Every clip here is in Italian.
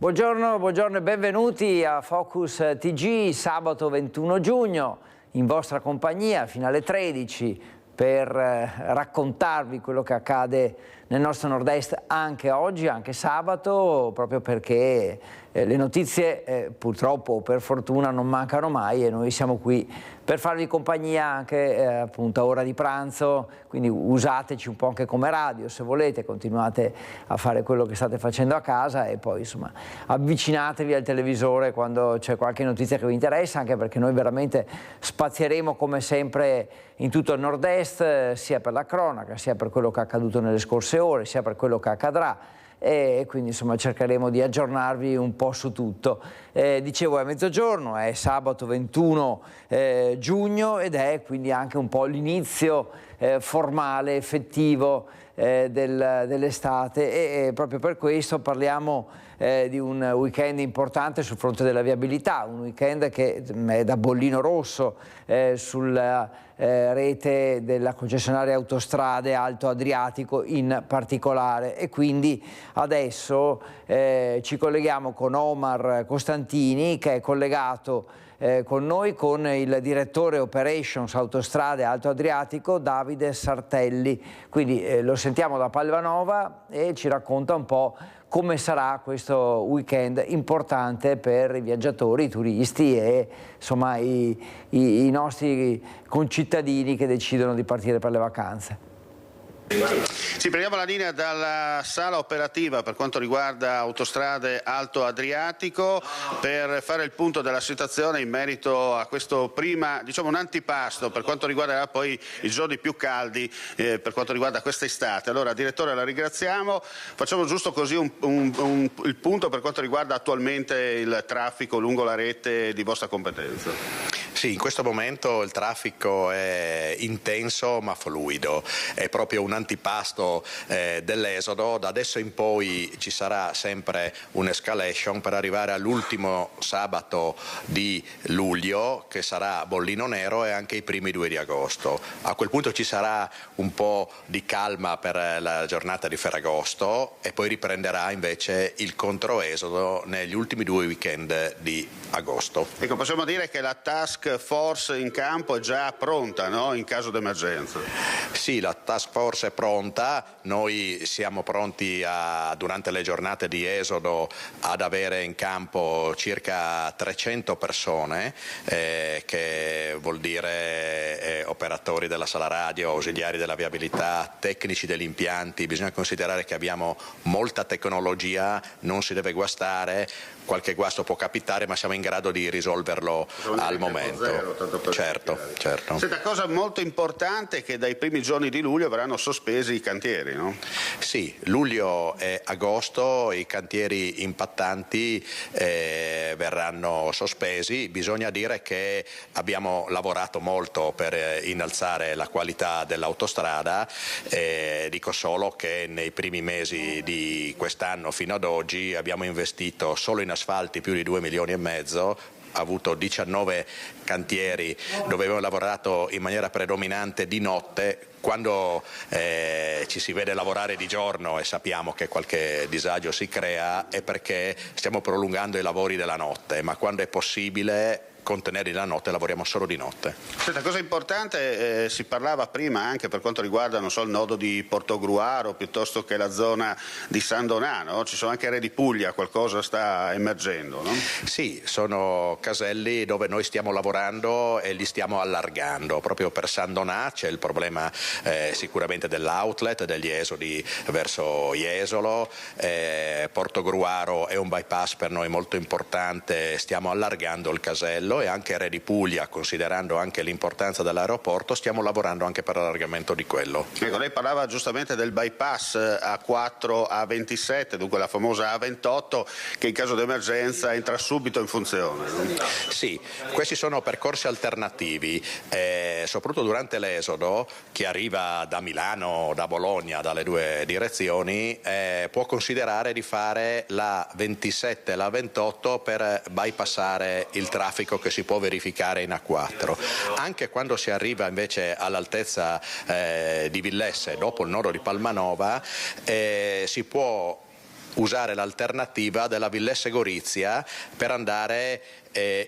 Buongiorno, buongiorno e benvenuti a Focus TG, sabato 21 giugno, in vostra compagnia fino alle 13 per raccontarvi quello che accade nel nostro nord-est anche oggi, anche sabato, proprio perché le notizie purtroppo o per fortuna non mancano mai e noi siamo qui per farvi compagnia anche appunto a ora di pranzo, quindi usateci un po' anche come radio se volete, continuate a fare quello che state facendo a casa e poi insomma avvicinatevi al televisore quando c'è qualche notizia che vi interessa, anche perché noi veramente spazieremo come sempre in tutto il nord-est, sia per la cronaca, sia per quello che è accaduto nelle scorse ore, sia per quello che accadrà. E quindi insomma cercheremo di aggiornarvi un po' su tutto. Dicevo è mezzogiorno, è sabato 21 giugno ed è quindi anche un po' l'inizio formale, effettivo dell'estate e proprio per questo parliamo di un weekend importante sul fronte della viabilità, un weekend che è da bollino rosso sulla rete della concessionaria Autostrade Alto Adriatico in particolare, e quindi adesso ci colleghiamo con Omar Costantini, che è collegato con noi con il direttore Operations Autostrade Alto Adriatico Davide Sartelli. Quindi lo sentiamo da Palvanova e ci racconta un po' come sarà questo weekend importante per i viaggiatori, i turisti e insomma i nostri concittadini che decidono di partire per le vacanze. Sì, prendiamo la linea dalla sala operativa per quanto riguarda Autostrade Alto Adriatico per fare il punto della situazione in merito a questo prima, diciamo un antipasto per quanto riguarda poi i giorni più caldi per quanto riguarda quest'estate. Allora, direttore, la ringraziamo. Facciamo giusto così il punto per quanto riguarda attualmente il traffico lungo la rete di vostra competenza. Sì, in questo momento il traffico è intenso ma fluido, è proprio un antipasto dell'esodo. Da adesso in poi ci sarà sempre un'escalation per arrivare all'ultimo sabato di luglio, che sarà bollino nero, e anche i primi 2 di agosto. A quel punto ci sarà un po' di calma per la giornata di Ferragosto e poi riprenderà invece il controesodo negli ultimi 2 weekend di agosto. Ecco, possiamo dire che la task force in campo è già pronta, no? In caso d'emergenza. Sì, la task force è pronta, noi siamo pronti durante le giornate di esodo ad avere in campo circa 300 persone, che vuol dire operatori della sala radio, ausiliari della viabilità, tecnici degli impianti. Bisogna considerare che abbiamo molta tecnologia, non si deve guastare, qualche guasto può capitare ma siamo in grado di risolverlo al momento. Certo. Senta, cosa molto importante è che dai primi giorni di luglio verranno sospesi i cantieri, no? Sì, luglio e agosto i cantieri impattanti verranno sospesi. Bisogna dire che abbiamo lavorato molto per innalzare la qualità dell'autostrada, dico solo che nei primi mesi di quest'anno fino ad oggi abbiamo investito solo in asfalti più di 2,5 milioni, ha avuto 19 cantieri dove abbiamo lavorato in maniera predominante di notte. Quando ci si vede lavorare di giorno e sappiamo che qualche disagio si crea è perché stiamo prolungando i lavori della notte, ma quando è possibile contenerli la notte lavoriamo solo di notte. Senta, cosa importante, si parlava prima anche per quanto riguarda non so, il nodo di Portogruaro piuttosto che la zona di San Donà, no? Ci sono anche aree di Puglia, qualcosa sta emergendo, no? Sì, sono caselli dove noi stiamo lavorando e li stiamo allargando. Proprio per San Donà c'è il problema sicuramente dell'outlet, degli esodi verso Jesolo. Portogruaro è un bypass per noi molto importante, stiamo allargando il casello, e anche Re di Puglia, considerando anche l'importanza dell'aeroporto, stiamo lavorando anche per l'allargamento di quello. Ecco, lei parlava giustamente del bypass A4, A27, dunque la famosa A28 che in caso di emergenza entra subito in funzione. Sì, questi sono percorsi alternativi, soprattutto durante l'esodo. Chi arriva da Milano, da Bologna, dalle 2 direzioni, può considerare di fare la 27 e la 28 per bypassare il traffico che si può verificare in A4. Anche quando si arriva invece all'altezza di Villesse, dopo il nodo di Palmanova, si può usare l'alternativa della Villesse Gorizia per andare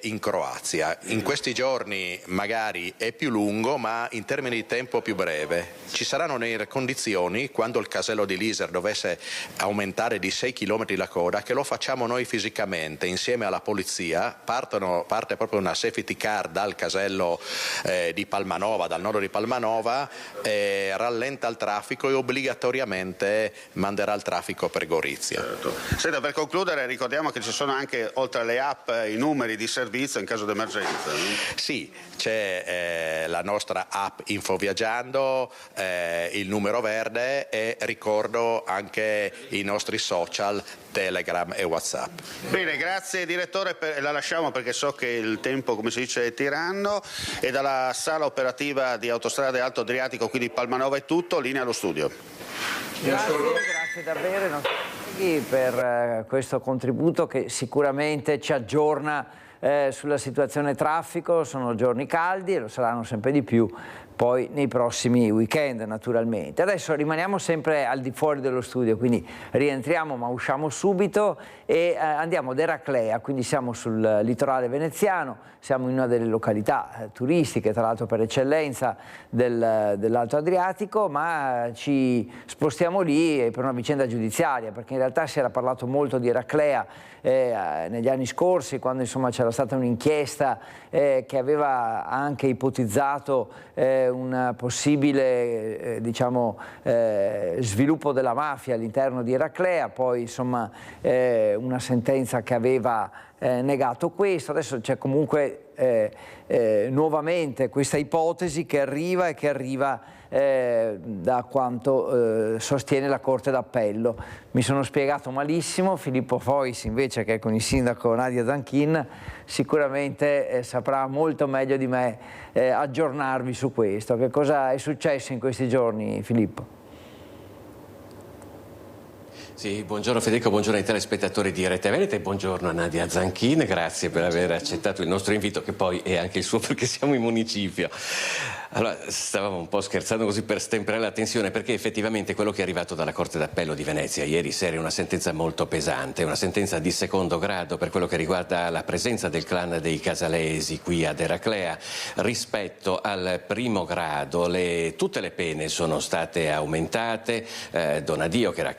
in Croazia. In questi giorni magari è più lungo, ma in termini di tempo più breve. Ci saranno le condizioni, quando il casello di l'Iser dovesse aumentare di 6 km la coda, che lo facciamo noi fisicamente insieme alla polizia. Parte proprio una safety car dal casello di Palmanova, dal nodo di Palmanova, rallenta il traffico e obbligatoriamente manderà il traffico per Gorizia. Certo. Senta, per concludere ricordiamo che ci sono anche, oltre alle app, i numeri di servizio in caso di emergenza. Sì, c'è la nostra app Infoviaggiando, il numero verde, e ricordo anche i nostri social Telegram e WhatsApp. Bene, grazie direttore, la lasciamo perché so che il tempo, come si dice, è tiranno, e dalla sala operativa di Autostrade Alto Adriatico, quindi Palmanova, è tutto, linea allo studio. Grazie davvero ai nostri colleghi per questo contributo che sicuramente ci aggiorna sulla situazione traffico. Sono giorni caldi e lo saranno sempre di più poi nei prossimi weekend naturalmente. Adesso rimaniamo sempre al di fuori dello studio, quindi rientriamo ma usciamo subito e andiamo ad Eraclea, quindi siamo sul litorale veneziano, siamo in una delle località turistiche, tra l'altro per eccellenza dell'Alto Adriatico, ma ci spostiamo lì per una vicenda giudiziaria, perché in realtà si era parlato molto di Eraclea negli anni scorsi, quando insomma c'era stata un'inchiesta che aveva anche ipotizzato un possibile sviluppo della mafia all'interno di Eraclea, poi insomma una sentenza che aveva negato questo. Adesso c'è comunque nuovamente questa ipotesi che arriva e che arriva da quanto sostiene la Corte d'Appello. Mi sono spiegato malissimo, Filippo Fois invece, che è con il sindaco Nadia Zanchin, sicuramente saprà molto meglio di me aggiornarvi su questo. Che cosa è successo in questi giorni, Filippo? Sì, buongiorno Federico, buongiorno ai telespettatori di Rete Veneta e buongiorno a Nadia Zanchin, grazie per aver accettato il nostro invito, che poi è anche il suo perché siamo in municipio. Allora, stavamo un po' scherzando così per stemperare la tensione, perché effettivamente quello che è arrivato dalla Corte d'Appello di Venezia ieri sera è una sentenza molto pesante, una sentenza di secondo grado per quello che riguarda la presenza del clan dei Casalesi qui ad Eraclea. Rispetto al primo grado tutte le pene sono state aumentate. Donadio, che era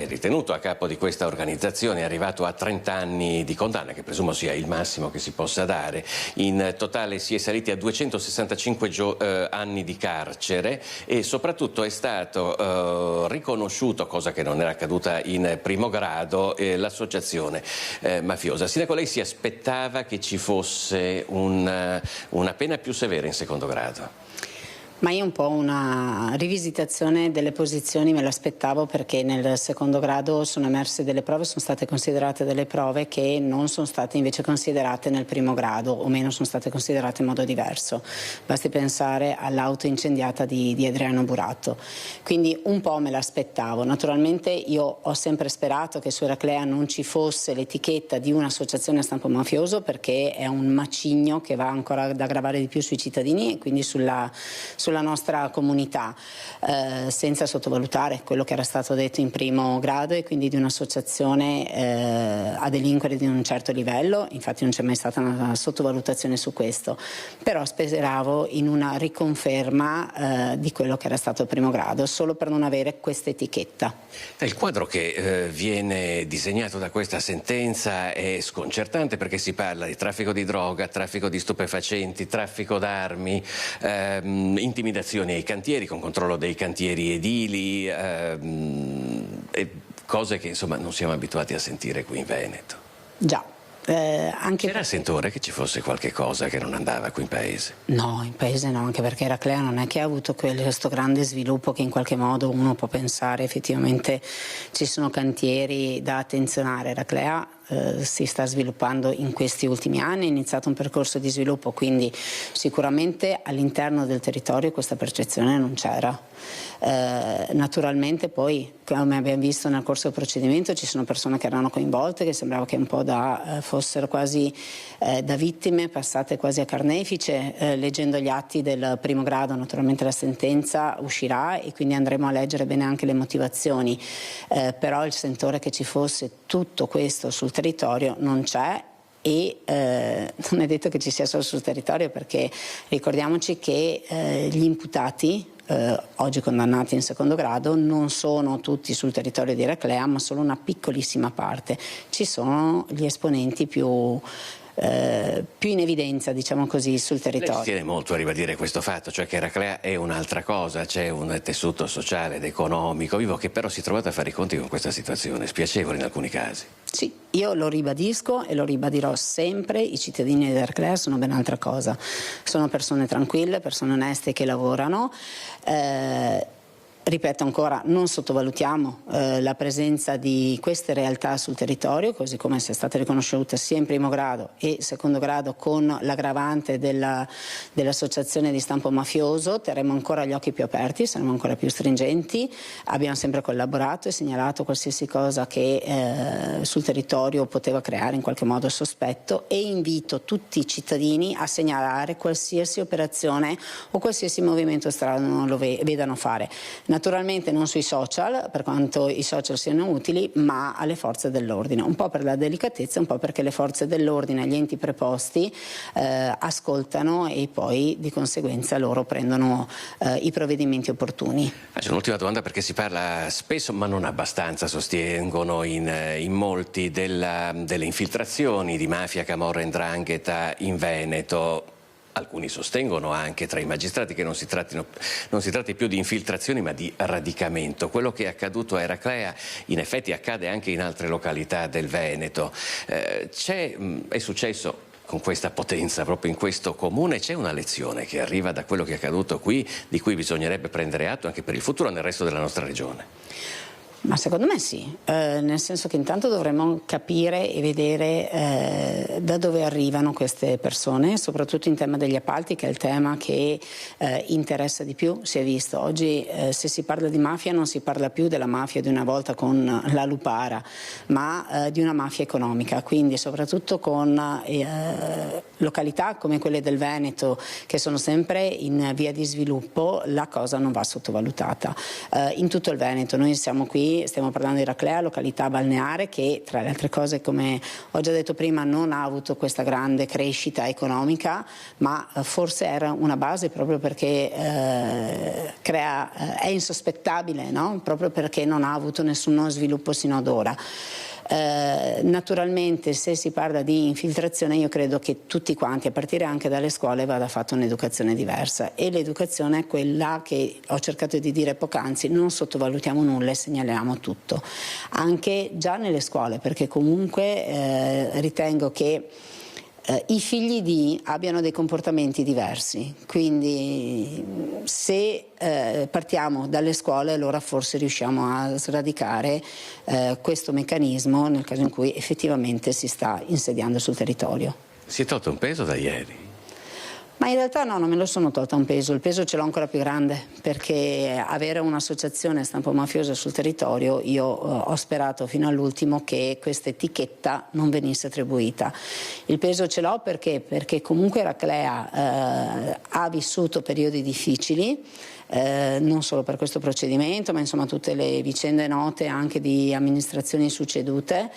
ritenuto a capo di questa organizzazione, è arrivato a 30 anni di condanna, che presumo sia il massimo che si possa dare. In totale si è saliti a 265 anni di carcere, e soprattutto è stato riconosciuto, cosa che non era accaduta in primo grado, l'associazione mafiosa. Sindaco, lei si aspettava che ci fosse una pena più severa in secondo grado? Ma io un po' una rivisitazione delle posizioni me l'aspettavo, perché nel secondo grado sono emerse delle prove, sono state considerate delle prove che non sono state invece considerate nel primo grado, o meno sono state considerate in modo diverso. Basti pensare all'auto incendiata di Adriano Buratto. Quindi un po' me l'aspettavo. Naturalmente io ho sempre sperato che su Eraclea non ci fosse l'etichetta di un'associazione a stampo mafioso, perché è un macigno che va ancora ad aggravare di più sui cittadini e quindi sulla nostra comunità, senza sottovalutare quello che era stato detto in primo grado, e quindi di un'associazione a delinquere di un certo livello. Infatti non c'è mai stata una sottovalutazione su questo, però speravo in una riconferma di quello che era stato il primo grado, solo per non avere questa etichetta. Il quadro che viene disegnato da questa sentenza è sconcertante, perché si parla di traffico di droga, traffico di stupefacenti, traffico d'armi, intimidazioni ai cantieri con controllo dei cantieri edili, e cose che insomma non siamo abituati a sentire qui in Veneto. Già. C'era il sentore che ci fosse qualche cosa che non andava qui in paese? No, in paese no, anche perché Eraclea non è che ha avuto questo grande sviluppo che in qualche modo uno può pensare. Effettivamente ci sono cantieri da attenzionare. Eraclea si sta sviluppando in questi ultimi anni, è iniziato un percorso di sviluppo, quindi sicuramente all'interno del territorio questa percezione non c'era. Naturalmente poi, come abbiamo visto nel corso del procedimento, ci sono persone che erano coinvolte, che sembrava che un po' fossero quasi da vittime passate quasi a carnefice. Leggendo gli atti del primo grado, naturalmente la sentenza uscirà e quindi andremo a leggere bene anche le motivazioni, però il sentore che ci fosse tutto questo sul territorio non c'è. E non è detto che ci sia solo sul territorio, perché ricordiamoci che gli imputati oggi condannati in secondo grado non sono tutti sul territorio di Eraclea, ma solo una piccolissima parte. Ci sono gli esponenti più in evidenza, diciamo così, sul territorio. Lei tiene molto a ribadire questo fatto, cioè che Eraclea è un'altra cosa, c'è un tessuto sociale ed economico vivo che però si è trovato a fare i conti con questa situazione, spiacevole in alcuni casi. Sì, io lo ribadisco e lo ribadirò sempre, i cittadini di Eraclea sono ben altra cosa, sono persone tranquille, persone oneste che lavorano. Ripeto ancora, non sottovalutiamo la presenza di queste realtà sul territorio, così come sia stata riconosciuta sia in primo grado e secondo grado con l'aggravante dell'associazione di stampo mafioso. Terremo ancora gli occhi più aperti, saremo ancora più stringenti, abbiamo sempre collaborato e segnalato qualsiasi cosa che sul territorio poteva creare in qualche modo sospetto, e invito tutti i cittadini a segnalare qualsiasi operazione o qualsiasi movimento strano lo vedano fare. Naturalmente non sui social, per quanto i social siano utili, ma alle forze dell'ordine, un po' per la delicatezza, un po' perché le forze dell'ordine, gli enti preposti ascoltano e poi di conseguenza loro prendono i provvedimenti opportuni. C'è un'ultima domanda, perché si parla spesso, ma non abbastanza, sostengono in molti, delle infiltrazioni di mafia, camorra e 'ndrangheta in Veneto. Alcuni sostengono anche tra i magistrati che non si tratti più di infiltrazioni ma di radicamento. Quello che è accaduto a Eraclea in effetti accade anche in altre località del Veneto. È successo con questa potenza proprio in questo comune. C'è una lezione che arriva da quello che è accaduto qui, di cui bisognerebbe prendere atto anche per il futuro nel resto della nostra regione? Ma secondo me sì, nel senso che intanto dovremmo capire e vedere da dove arrivano queste persone, soprattutto in tema degli appalti, che è il tema che interessa di più. Si è visto oggi, se si parla di mafia non si parla più della mafia di una volta con la lupara, ma di una mafia economica, quindi soprattutto con località come quelle del Veneto che sono sempre in via di sviluppo. La cosa non va sottovalutata. In tutto il Veneto, noi siamo qui, stiamo parlando di Eraclea, località balneare che tra le altre cose, come ho già detto prima, non ha avuto questa grande crescita economica, ma forse era una base proprio perché è insospettabile, no? Proprio perché non ha avuto nessuno sviluppo sino ad ora. Naturalmente se si parla di infiltrazione io credo che tutti quanti, a partire anche dalle scuole, vada fatta un'educazione diversa, e l'educazione è quella che ho cercato di dire poc'anzi: non sottovalutiamo nulla e segnaliamo tutto, anche già nelle scuole, perché comunque ritengo che i figli abbiano dei comportamenti diversi, quindi se partiamo dalle scuole allora forse riusciamo a sradicare questo meccanismo nel caso in cui effettivamente si sta insediando sul territorio. Si è tolto un peso da ieri? Ma in realtà no, non me lo sono tolta un peso, il peso ce l'ho ancora più grande, perché avere un'associazione stampo mafioso sul territorio, io ho sperato fino all'ultimo che questa etichetta non venisse attribuita. Il peso ce l'ho perché comunque Eraclea ha vissuto periodi difficili, non solo per questo procedimento, ma insomma tutte le vicende note anche di amministrazioni succedute.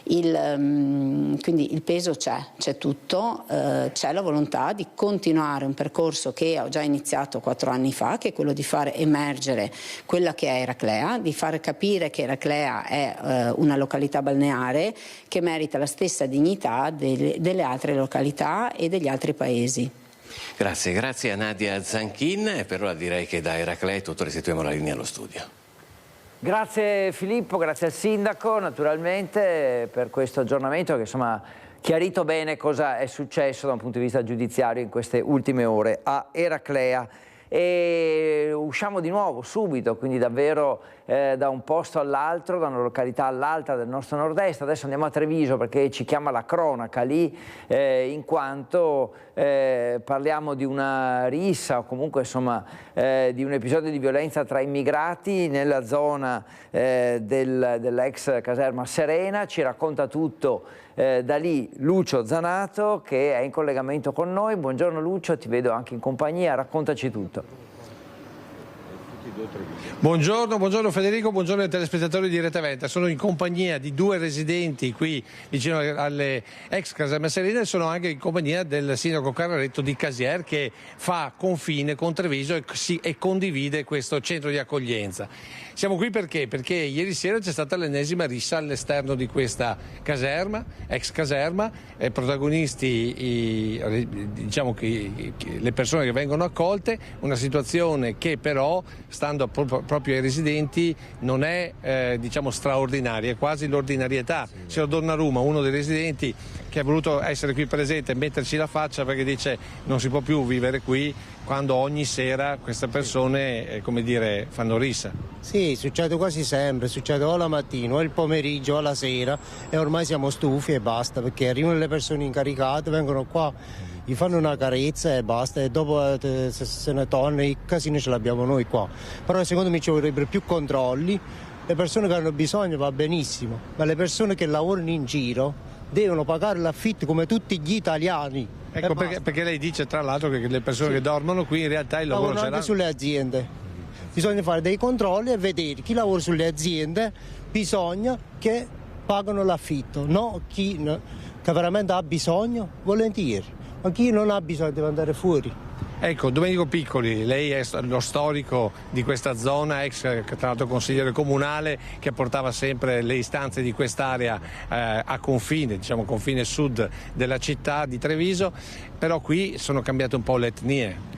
Quindi il peso c'è tutto, c'è la volontà di continuare un percorso che ho già iniziato 4 anni fa, che è quello di fare emergere quella che è Eraclea, di fare capire che Eraclea è una località balneare che merita la stessa dignità delle altre località e degli altri paesi. Grazie a Nadia Zanchin. Per ora direi che da Eraclea è tutto, restituiamo la linea allo studio. Grazie Filippo, grazie al sindaco naturalmente per questo aggiornamento che insomma ha chiarito bene cosa è successo da un punto di vista giudiziario in queste ultime ore a Eraclea. E usciamo di nuovo subito, quindi davvero da un posto all'altro, da una località all'altra del nostro nord-est. Adesso andiamo a Treviso perché ci chiama la cronaca lì, in quanto parliamo di una rissa o comunque insomma di un episodio di violenza tra immigrati nella zona dell'ex caserma Serena. Ci racconta tutto da lì Lucio Zanato, che è in collegamento con noi. Buongiorno Lucio, ti vedo anche in compagnia, raccontaci tutto. Buongiorno Federico, buongiorno ai telespettatori di Rete Venta. Sono in compagnia di due residenti qui vicino alle ex caserme Serena e sono anche in compagnia del sindaco Carraretto di Casier, che fa confine con Treviso e condivide questo centro di accoglienza. Siamo qui perché? Perché ieri sera c'è stata l'ennesima rissa all'esterno di questa caserma, ex caserma, protagonisti diciamo che le persone che vengono accolte, una situazione che però, stando proprio ai residenti, non è diciamo straordinaria, è quasi l'ordinarietà. Signor Donnarumma, uno dei residenti che ha voluto essere qui presente e metterci la faccia, perché dice non si può più vivere qui quando ogni sera queste persone come dire, fanno rissa. Sì, succede quasi sempre, succede o la mattina o il pomeriggio o la sera, e ormai siamo stufi e basta, perché arrivano le persone incaricate, vengono qua, gli fanno una carezza e basta, e dopo se ne torna. I casini ce l'abbiamo noi qua, però secondo me ci vorrebbero più controlli. Le persone che hanno bisogno va benissimo, ma le persone che lavorano in giro devono pagare l'affitto come tutti gli italiani. Ecco perché lei dice tra l'altro che le persone che dormono qui in realtà il lavoro ce l'hanno. Anche sulle aziende bisogna fare dei controlli e vedere chi lavora sulle aziende, bisogna che pagano l'affitto, no chi che veramente ha bisogno, volentieri, ma chi non ha bisogno deve andare fuori. Ecco, Domenico Piccoli, lei è lo storico di questa zona, ex tra l'altro consigliere comunale, che portava sempre le istanze di quest'area a confine, diciamo confine sud della città di Treviso, però qui sono cambiate un po' le etnie.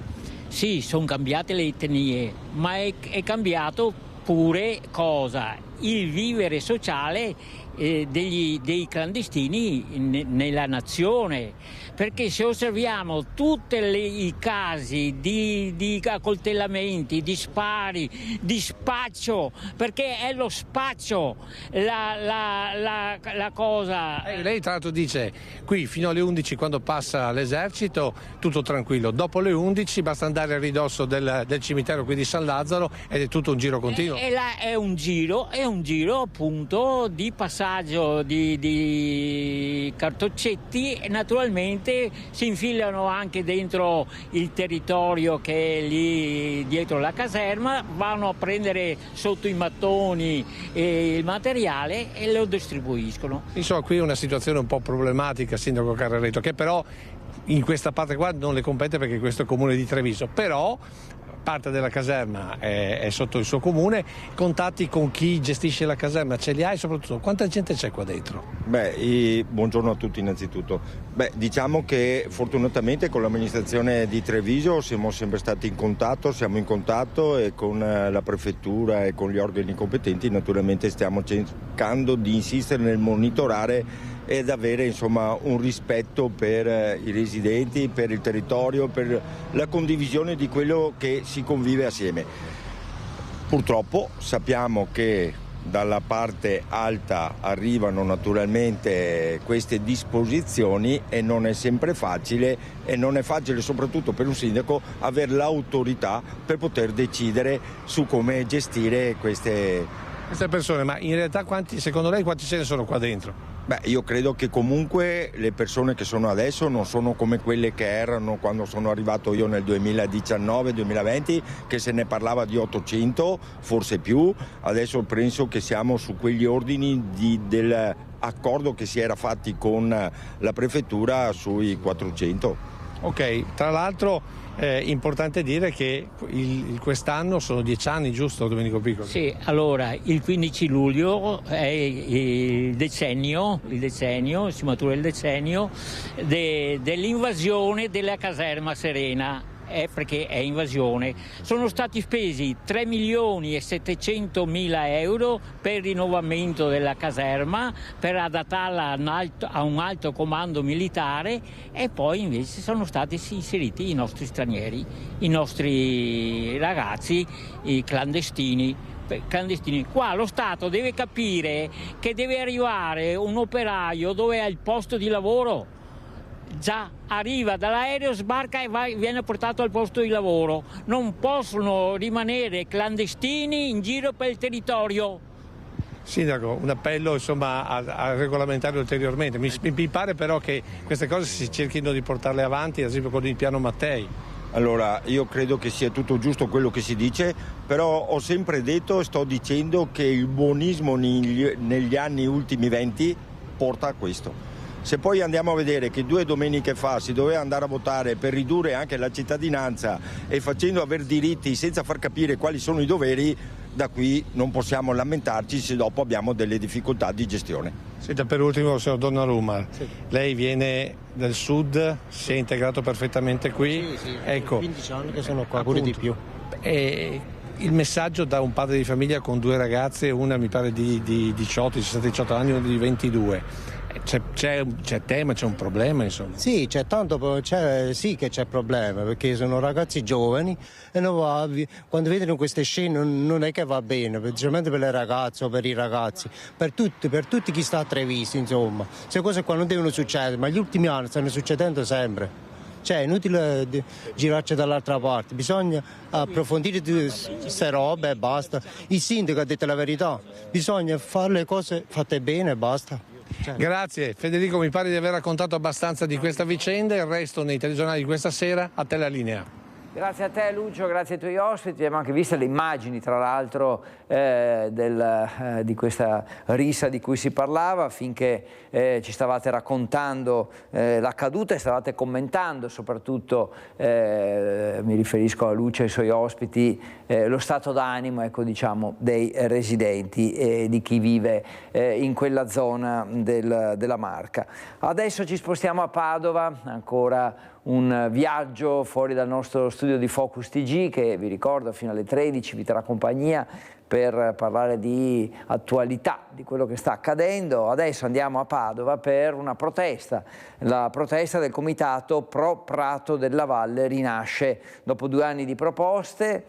Sì, sono cambiate le etnie, ma è cambiato pure cosa? Il vivere sociale dei clandestini nella nazione, perché se osserviamo tutti i casi di accoltellamenti, di spari, di spaccio, perché è lo spaccio la cosa. Lei tra l'altro dice qui fino alle 11 quando passa l'esercito tutto tranquillo, dopo le 11 basta andare a ridosso del cimitero qui di San Lazzaro ed è tutto un giro continuo. E là è un giro appunto di passaggio di cartoccetti, e naturalmente si infilano anche dentro il territorio che è lì dietro la caserma, vanno a prendere sotto i mattoni il materiale e lo distribuiscono. Insomma, qui è una situazione un po' problematica, sindaco Carraretto, che però in questa parte qua non le compete perché questo è il comune di Treviso, però parte della caserma è sotto il suo comune. Contatti con chi gestisce la caserma ce li hai, soprattutto quanta gente c'è qua dentro? Buongiorno a tutti innanzitutto. Diciamo che fortunatamente con l'amministrazione di Treviso siamo sempre stati in contatto, siamo in contatto, e con la prefettura e con gli organi competenti naturalmente stiamo cercando di insistere nel monitorare ed avere insomma un rispetto per i residenti, per il territorio, per la condivisione di quello che si convive assieme. Purtroppo sappiamo che dalla parte alta arrivano naturalmente queste disposizioni e non è sempre facile, e non è facile soprattutto per un sindaco avere l'autorità per poter decidere su come gestire queste persone. Ma in realtà secondo lei quanti ce ne sono qua dentro? Io credo che comunque le persone che sono adesso non sono come quelle che erano quando sono arrivato io nel 2019-2020, che se ne parlava di 800, forse più. Adesso penso che siamo su quegli ordini dell'accordo che si era fatti con la prefettura sui 400. Ok, tra l'altro importante dire che quest'anno sono 10 anni, giusto Domenico Piccoli? Sì, allora il 15 luglio è il decennio, si matura il decennio dell'invasione della caserma Serena. Perché è invasione. Sono stati spesi 3.700.000 euro per il rinnovamento della caserma, per adattarla a un alto comando militare, e poi invece sono stati inseriti i nostri stranieri, i nostri ragazzi, i clandestini. clandestini. Qua lo Stato deve capire che deve arrivare un operaio dove ha il posto di lavoro. Già arriva dall'aereo, sbarca e viene portato al posto di lavoro. Non possono rimanere clandestini in giro per il territorio. Sindaco, un appello insomma a regolamentare ulteriormente. Mi pare però che queste cose si cerchino di portarle avanti, ad esempio con il piano Mattei. Allora, io credo che sia tutto giusto quello che si dice, però ho sempre detto e sto dicendo che il buonismo negli anni ultimi 20 porta a questo. Se poi andiamo a vedere che 2 domeniche fa si doveva andare a votare per ridurre anche la cittadinanza e facendo aver diritti senza far capire quali sono i doveri, da qui non possiamo lamentarci se dopo abbiamo delle difficoltà di gestione. Senta, per ultimo, signor Donnarumma, sì. Lei viene del sud, si è integrato perfettamente qui. Sì, ecco, 15 anni che sono qua, pure di più. E il messaggio da un padre di famiglia con 2 ragazze, una mi pare di 17-18 anni, una di 22. C'è tema, c'è un problema, insomma. Sì, sì che c'è problema, perché sono ragazzi giovani e quando vedono queste scene non è che va bene, specialmente per le ragazze o per i ragazzi, per tutti chi sta a Treviso, insomma. Queste cose qua non devono succedere, ma gli ultimi anni stanno succedendo sempre. Cioè è inutile girarci dall'altra parte, bisogna approfondire queste robe e basta. Il sindaco ha detto la verità, bisogna fare le cose fatte bene e basta. Grazie Federico, mi pare di aver raccontato abbastanza di questa vicenda, il resto nei telegiornali di questa sera. A te la linea. Grazie a te Lucio, grazie ai tuoi ospiti, abbiamo anche visto le immagini tra l'altro di questa rissa di cui si parlava, finché ci stavate raccontando l'accaduto e stavate commentando soprattutto, mi riferisco a Lucio e ai suoi ospiti, lo stato d'animo, ecco, diciamo, dei residenti e di chi vive in quella zona della Marca. Adesso ci spostiamo a Padova, ancora un viaggio fuori dal nostro studio di Focus TG che vi ricordo fino alle 13 vi terrà compagnia per parlare di attualità, di quello che sta accadendo. Adesso andiamo a Padova per una protesta, la protesta del comitato Pro Prato della Valle Rinasce. Dopo 2 anni di proposte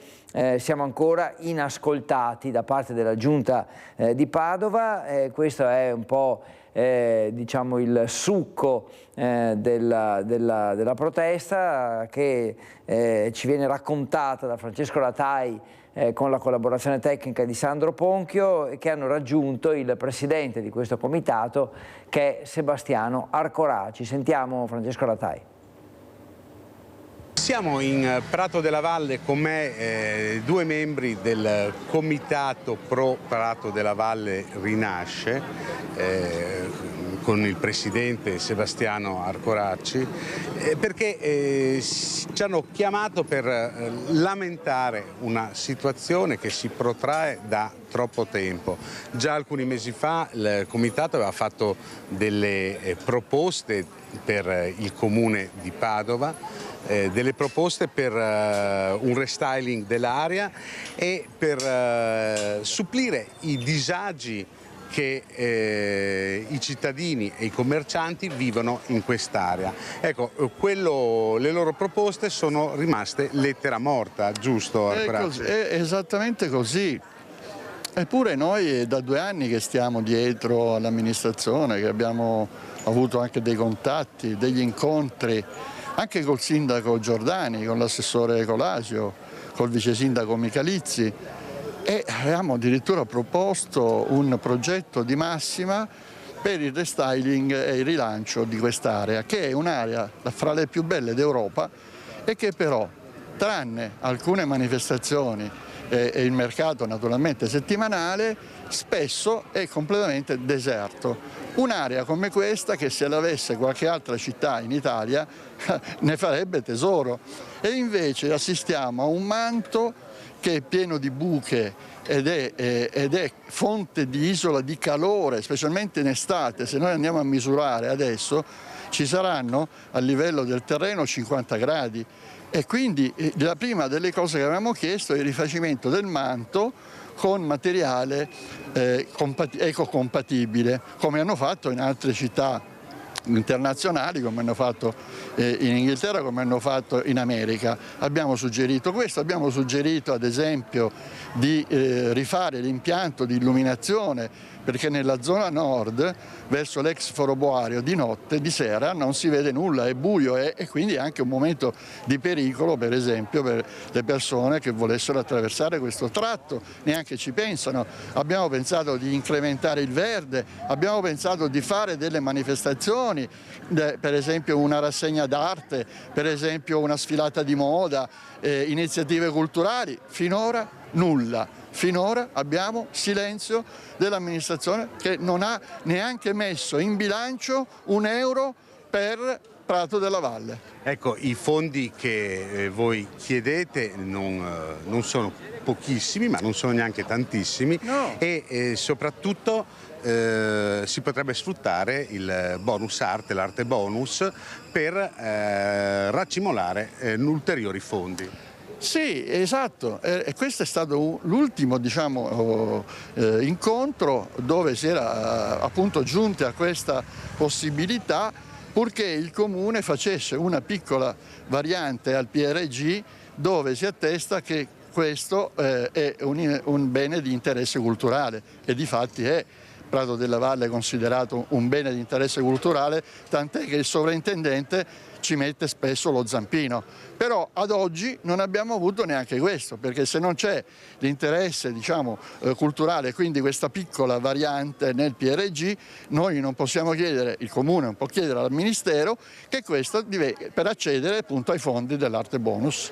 siamo ancora inascoltati da parte della giunta di Padova, questo è un po' diciamo il succo della protesta che ci viene raccontata da Francesco Ratai con la collaborazione tecnica di Sandro Ponchio, e che hanno raggiunto il presidente di questo comitato che è Sebastiano Arcoraci. Sentiamo Francesco Ratai. Siamo in Prato della Valle con me 2 membri del comitato Pro Prato della Valle Rinasce, con il presidente Sebastiano Arcoraci, perché ci hanno chiamato per lamentare una situazione che si protrae da troppo tempo. Già alcuni mesi fa il comitato aveva fatto delle proposte per il comune di Padova, delle proposte per un restyling dell'area e per supplire i disagi che i cittadini e i commercianti vivono in quest'area. Ecco, le loro proposte sono rimaste lettera morta, giusto? È esattamente così. Eppure noi è da 2 anni che stiamo dietro all'amministrazione, che abbiamo avuto anche dei contatti, degli incontri, anche col sindaco Giordani, con l'assessore Colasio, col vice sindaco Michalizzi, e avevamo addirittura proposto un progetto di massima per il restyling e il rilancio di quest'area, che è un'area fra le più belle d'Europa e che però, tranne alcune manifestazioni e il mercato naturalmente settimanale, spesso è completamente deserto. Un'area come questa, che se l'avesse qualche altra città in Italia ne farebbe tesoro, e invece assistiamo a un manto che è pieno di buche ed è fonte di isola di calore, specialmente in estate. Se noi andiamo a misurare adesso ci saranno a livello del terreno 50 gradi. E quindi la prima delle cose che avevamo chiesto è il rifacimento del manto con materiale ecocompatibile, come hanno fatto in altre città internazionali come hanno fatto in Inghilterra, come hanno fatto in America. Abbiamo suggerito questo, abbiamo suggerito ad esempio di rifare l'impianto di illuminazione, perché nella zona nord, verso l'ex Foro Boario, di notte, di sera, non si vede nulla, è buio e quindi è anche un momento di pericolo, per esempio, per le persone che volessero attraversare questo tratto, neanche ci pensano. Abbiamo pensato di incrementare il verde, abbiamo pensato di fare delle manifestazioni, per esempio una rassegna d'arte, per esempio una sfilata di moda, iniziative culturali. Finora nulla. Finora abbiamo silenzio dell'amministrazione che non ha neanche messo in bilancio €1 per Prato della Valle. Ecco, i fondi che voi chiedete non sono pochissimi, ma non sono neanche tantissimi, no. E soprattutto si potrebbe sfruttare il bonus arte, l'arte bonus, per raccimolare ulteriori fondi. Sì, esatto, e questo è stato l'ultimo incontro dove si era appunto giunti a questa possibilità, purché il Comune facesse una piccola variante al PRG dove si attesta che questo è un bene di interesse culturale, e difatti è. Prato della Valle è considerato un bene di interesse culturale, tant'è che il sovrintendente ci mette spesso lo zampino. Però ad oggi non abbiamo avuto neanche questo, perché se non c'è l'interesse culturale, quindi questa piccola variante nel PRG, noi non possiamo chiedere, il Comune non può chiedere al Ministero che questo per accedere appunto ai fondi dell'arte bonus,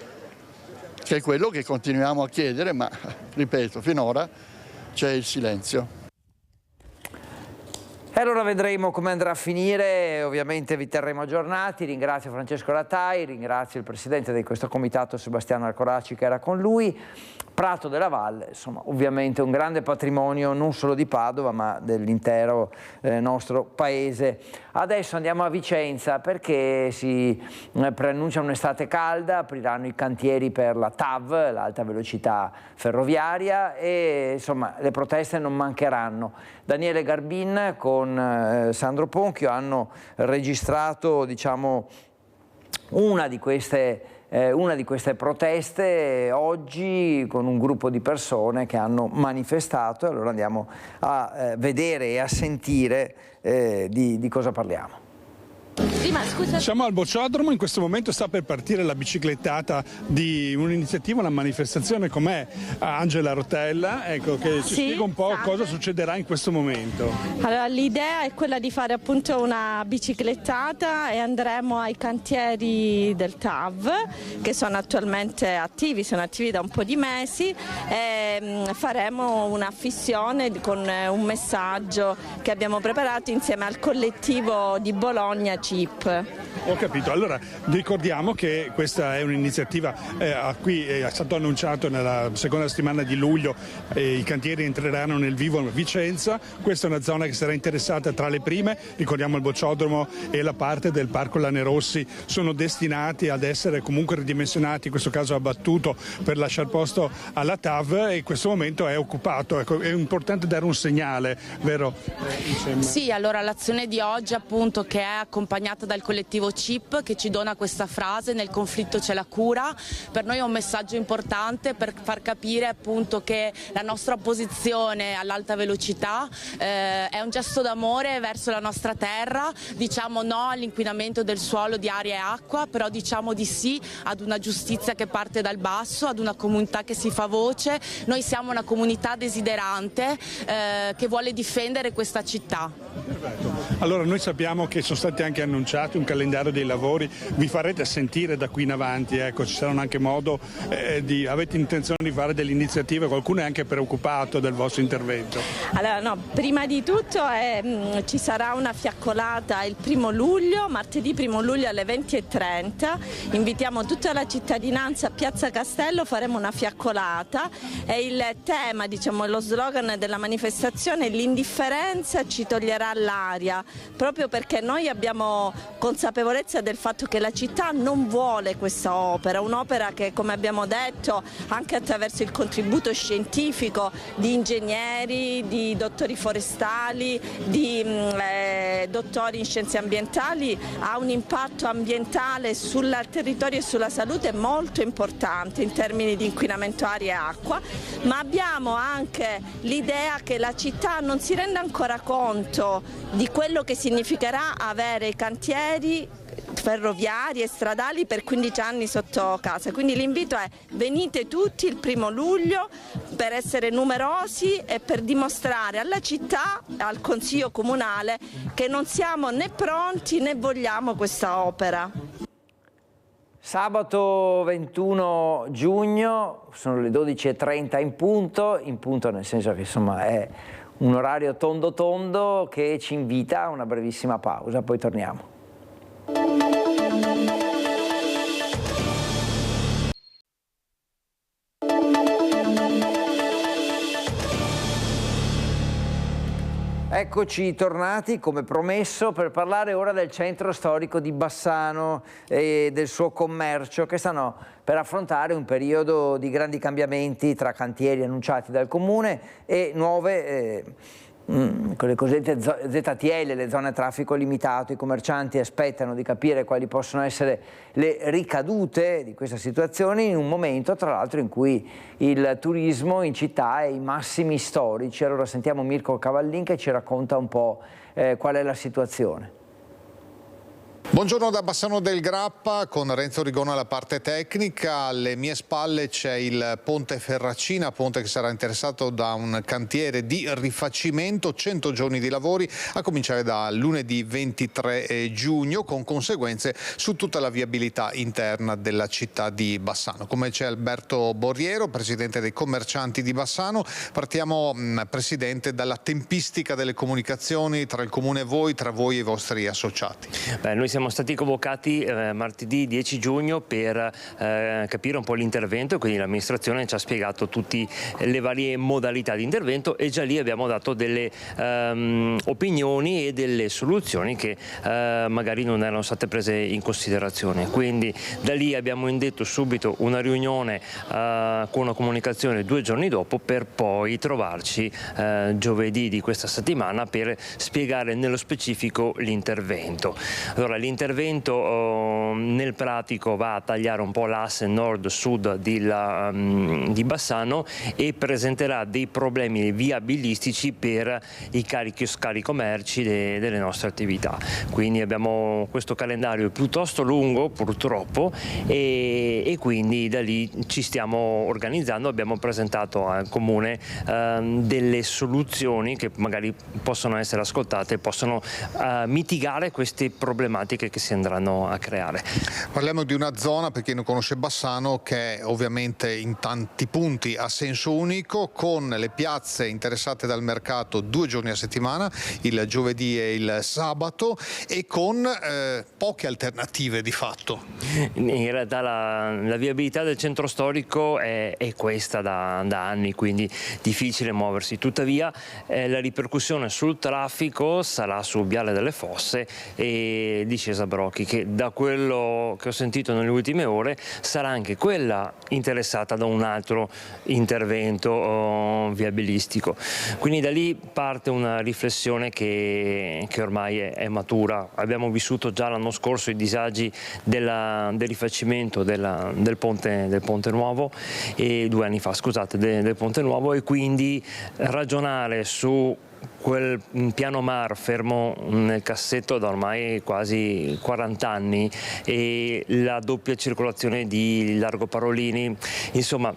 che è quello che continuiamo a chiedere, ma ripeto, finora c'è il silenzio. E allora vedremo come andrà a finire, ovviamente vi terremo aggiornati. Ringrazio Francesco Ratai, ringrazio il presidente di questo comitato Sebastiano Alcoraci che era con lui. Prato della Valle, insomma, ovviamente un grande patrimonio non solo di Padova ma dell'intero nostro paese. Adesso andiamo a Vicenza perché si preannuncia un'estate calda, apriranno i cantieri per la TAV, l'alta velocità ferroviaria, e insomma le proteste non mancheranno. Daniele Garbin con Sandro Ponchio hanno registrato una di queste proteste oggi con un gruppo di persone che hanno manifestato. Allora andiamo a vedere e a sentire di cosa parliamo. Siamo al Bocciodromo, in questo momento sta per partire la biciclettata di un'iniziativa, una manifestazione. Com'è Angela Rotella? Ecco, che ci spiega un po' cosa succederà in questo momento. Allora, l'idea è quella di fare appunto una biciclettata e andremo ai cantieri del TAV che sono attualmente attivi, sono attivi da un po' di mesi, e faremo una fissione con un messaggio che abbiamo preparato insieme al collettivo di Bologna CIP. Ho capito, allora ricordiamo che questa è un'iniziativa a cui è stato annunciato nella seconda settimana di luglio, i cantieri entreranno nel vivo a Vicenza. Questa è una zona che sarà interessata tra le prime, ricordiamo il Bocciodromo e la parte del Parco Lanerossi sono destinati ad essere comunque ridimensionati, in questo caso abbattuto per lasciare posto alla TAV, e in questo momento è occupato. Ecco, è importante dare un segnale, vero? Sì, allora l'azione di oggi appunto, che è accompagnata dal collettivo CIP, che ci dona questa frase: nel conflitto c'è la cura, per noi è un messaggio importante per far capire appunto che la nostra opposizione all'alta velocità è un gesto d'amore verso la nostra terra. Diciamo no all'inquinamento del suolo, di aria e acqua, però diciamo di sì ad una giustizia che parte dal basso, ad una comunità che si fa voce. Noi siamo una comunità desiderante che vuole difendere questa città. Perfetto. Allora noi sappiamo che sono stati anche annunciati un calendario dei lavori, vi farete sentire da qui in avanti, ecco, ci saranno anche modo avete intenzione di fare delle iniziative? Qualcuno è anche preoccupato del vostro intervento? Allora no, prima di tutto ci sarà una fiaccolata il 1° luglio, martedì 1° luglio alle 20:30, invitiamo tutta la cittadinanza a Piazza Castello, faremo una fiaccolata e il tema, diciamo, lo slogan della manifestazione è l'indifferenza ci toglierà l'aria, proprio perché noi abbiamo consapevolezza del fatto che la città non vuole questa opera, un'opera che, come abbiamo detto, anche attraverso il contributo scientifico di ingegneri, di dottori forestali, di essere dottori in scienze ambientali ha un impatto ambientale sul territorio e sulla salute molto importante in termini di inquinamento aria e acqua, ma abbiamo anche l'idea che la città non si renda ancora conto di quello che significherà avere i cantieri ferroviari e stradali per 15 anni sotto casa. Quindi l'invito è: venite tutti il 1° luglio per essere numerosi e per dimostrare alla città, al Consiglio Comunale, che non siamo né pronti né vogliamo questa opera. Sabato 21 giugno, sono le 12:30 in punto nel senso che insomma è un orario tondo tondo che ci invita a una brevissima pausa, poi torniamo. Eccoci tornati come promesso per parlare ora del centro storico di Bassano e del suo commercio, che stanno per affrontare un periodo di grandi cambiamenti tra cantieri annunciati dal Comune e nuove con le cosiddette ZTL, le zone a traffico limitato. I commercianti aspettano di capire quali possono essere le ricadute di questa situazione in un momento tra l'altro in cui il turismo in città è ai massimi storici. Allora sentiamo Mirko Cavallin che ci racconta un po' qual è la situazione. Buongiorno da Bassano del Grappa con Renzo Rigona alla parte tecnica. Alle mie spalle c'è il ponte Ferracina, ponte che sarà interessato da un cantiere di rifacimento, 100 giorni di lavori a cominciare da lunedì 23 giugno con conseguenze su tutta la viabilità interna della città di Bassano. Come c'è Alberto Borriero, presidente dei commercianti di Bassano. Partiamo, presidente, dalla tempistica delle comunicazioni tra il comune e voi, tra voi e i vostri associati. Noi siamo stati convocati martedì 10 giugno per capire un po' l'intervento, e quindi l'amministrazione ci ha spiegato tutte le varie modalità di intervento e già lì abbiamo dato delle opinioni e delle soluzioni che magari non erano state prese in considerazione. Quindi da lì abbiamo indetto subito una riunione con una comunicazione 2 giorni dopo, per poi trovarci giovedì di questa settimana per spiegare nello specifico l'intervento. Allora, l'intervento nel pratico va a tagliare un po' l'asse nord-sud di Bassano e presenterà dei problemi viabilistici per i carichi e scarico merci delle nostre attività. Quindi abbiamo questo calendario piuttosto lungo purtroppo e quindi da lì ci stiamo organizzando. Abbiamo presentato al Comune delle soluzioni che magari possono essere ascoltate e possono mitigare queste problematiche che si andranno a creare. Parliamo di una zona, per chi non conosce Bassano, che è ovviamente in tanti punti a senso unico, con le piazze interessate dal mercato 2 giorni a settimana, il giovedì e il sabato, e con poche alternative di fatto. In realtà la viabilità del centro storico è questa da anni, quindi difficile muoversi. Tuttavia la ripercussione sul traffico sarà su Viale delle Fosse e discesa Brocchi, che da quello che ho sentito nelle ultime ore sarà anche quella interessata da un altro intervento viabilistico. Quindi da lì parte una riflessione che ormai è matura. Abbiamo vissuto già l'anno scorso i disagi del rifacimento del ponte nuovo, e 2 anni fa, scusate, del ponte nuovo, e quindi ragionare su quel piano Mar fermo nel cassetto da ormai quasi 40 anni e la doppia circolazione di Largo Parolini, insomma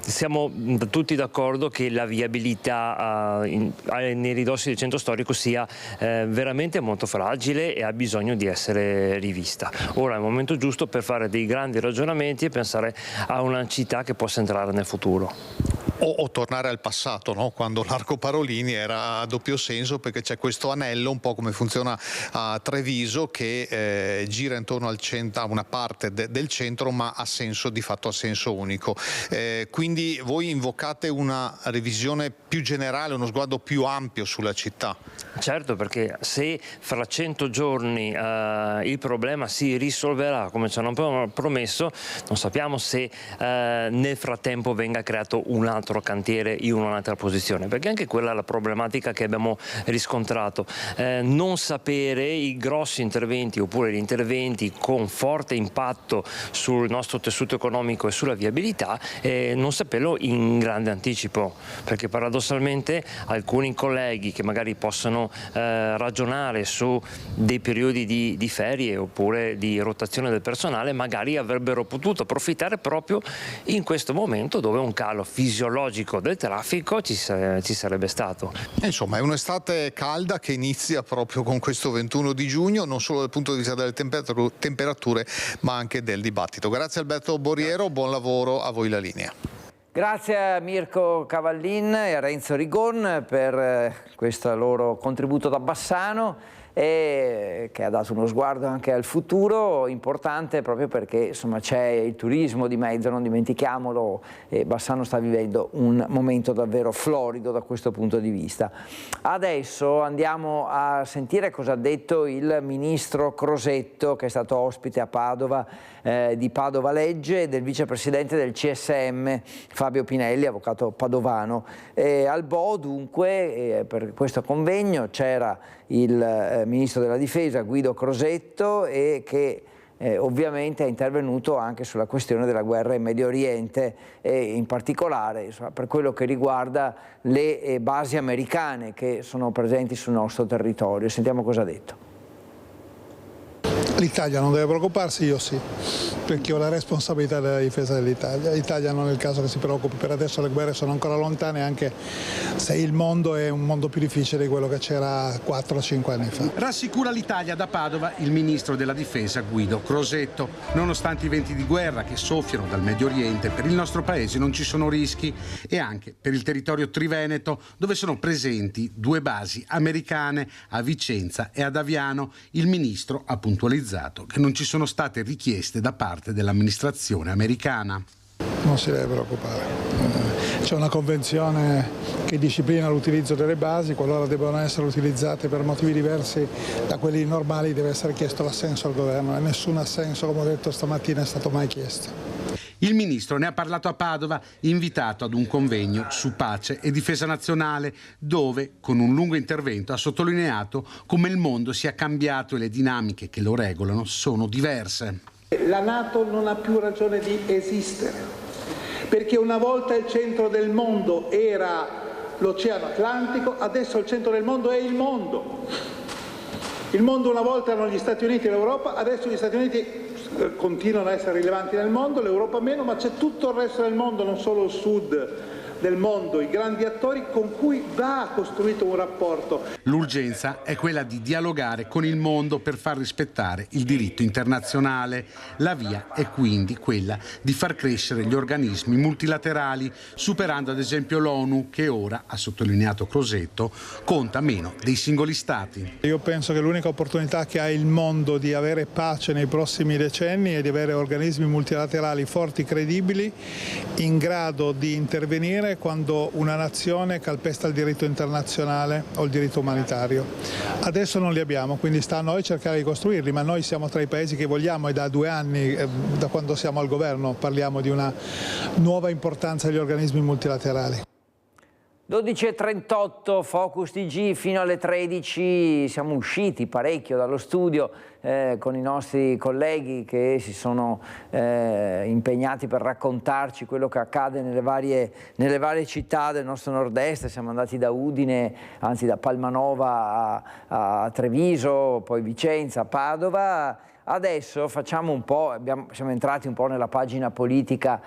siamo tutti d'accordo che la viabilità nei ridossi del centro storico sia veramente molto fragile e ha bisogno di essere rivista. Ora è il momento giusto per fare dei grandi ragionamenti e pensare a una città che possa entrare nel futuro. O tornare al passato, no? Quando l'Arco Parolini era a doppio senso, perché c'è questo anello, un po' come funziona a Treviso, che gira intorno al a una parte del centro, ma ha senso, di fatto a senso unico. Quindi voi invocate una revisione più generale, uno sguardo più ampio sulla città. Certo, perché se fra 100 giorni il problema si risolverà come ci hanno promesso, non sappiamo se nel frattempo venga creato un altro cantiere in un'altra posizione, perché anche quella è la problematica che abbiamo riscontrato. Non sapere i grossi interventi oppure gli interventi con forte impatto sul nostro tessuto economico e sulla viabilità, non saperlo in grande anticipo, perché paradossalmente alcuni colleghi che magari possono ragionare su dei periodi di ferie oppure di rotazione del personale magari avrebbero potuto approfittare proprio in questo momento dove un calo fisiologico del traffico ci sarebbe stato. Insomma, è un'estate calda che inizia proprio con questo 21 di giugno, non solo dal punto di vista delle temperature ma anche del dibattito. Grazie Alberto Borriero, buon lavoro, a voi la linea. Grazie a Mirko Cavallin e a Renzo Rigon per questo loro contributo da Bassano, e che ha dato uno sguardo anche al futuro importante, proprio perché insomma c'è il turismo di mezzo, non dimentichiamolo, e Bassano sta vivendo un momento davvero florido da questo punto di vista. Adesso andiamo a sentire cosa ha detto il ministro Crosetto, che è stato ospite a Padova di Padova Legge, e del vicepresidente del CSM Fabio Pinelli, avvocato padovano. Al Bo dunque per questo convegno c'era il ministro della difesa Guido Crosetto, e che ovviamente è intervenuto anche sulla questione della guerra in Medio Oriente, e in particolare insomma, per quello che riguarda le basi americane che sono presenti sul nostro territorio. Sentiamo cosa ha detto. L'Italia non deve preoccuparsi, io sì, perché ho la responsabilità della difesa dell'Italia. L'Italia non è il caso che si preoccupi, per adesso le guerre sono ancora lontane, anche se il mondo è un mondo più difficile di quello che c'era 4-5 anni fa. Rassicura l'Italia da Padova il ministro della difesa Guido Crosetto. Nonostante i venti di guerra che soffiano dal Medio Oriente, per il nostro paese non ci sono rischi, e anche per il territorio triveneto, dove sono presenti 2 basi americane a Vicenza e ad Aviano. Il ministro ha puntualizzato che non ci sono state richieste da parte dell'amministrazione americana. Non si deve preoccupare. C'è una convenzione che disciplina l'utilizzo delle basi, qualora debbano essere utilizzate per motivi diversi da quelli normali deve essere chiesto l'assenso al governo, e nessun assenso, come ho detto stamattina, è stato mai chiesto. Il ministro ne ha parlato a Padova, invitato ad un convegno su pace e difesa nazionale, dove, con un lungo intervento, ha sottolineato come il mondo sia cambiato e le dinamiche che lo regolano sono diverse. La NATO non ha più ragione di esistere, perché una volta il centro del mondo era l'Oceano Atlantico, adesso il centro del mondo è il mondo. Il mondo una volta erano gli Stati Uniti e l'Europa, adesso gli Stati Uniti continuano a essere rilevanti nel mondo, l'Europa meno, ma c'è tutto il resto del mondo, non solo il sud del mondo, i grandi attori con cui va costruito un rapporto. L'urgenza è quella di dialogare con il mondo per far rispettare il diritto internazionale. La via è quindi quella di far crescere gli organismi multilaterali, superando ad esempio l'ONU, che ora, ha sottolineato Crosetto, conta meno dei singoli stati. Io penso che l'unica opportunità che ha il mondo di avere pace nei prossimi decenni è di avere organismi multilaterali forti, credibili, in grado di intervenire quando una nazione calpesta il diritto internazionale o il diritto umanitario. Adesso non li abbiamo, quindi sta a noi cercare di costruirli, ma noi siamo tra i paesi che vogliamo, e da 2 anni, da quando siamo al governo, parliamo di una nuova importanza degli organismi multilaterali. 12:38, Focus TG fino alle 13, siamo usciti parecchio dallo studio con i nostri colleghi che si sono impegnati per raccontarci quello che accade nelle varie città del nostro nord-est. Siamo andati da Udine, anzi da Palmanova a Treviso, poi Vicenza, Padova. Adesso facciamo un po', siamo entrati un po' nella pagina politica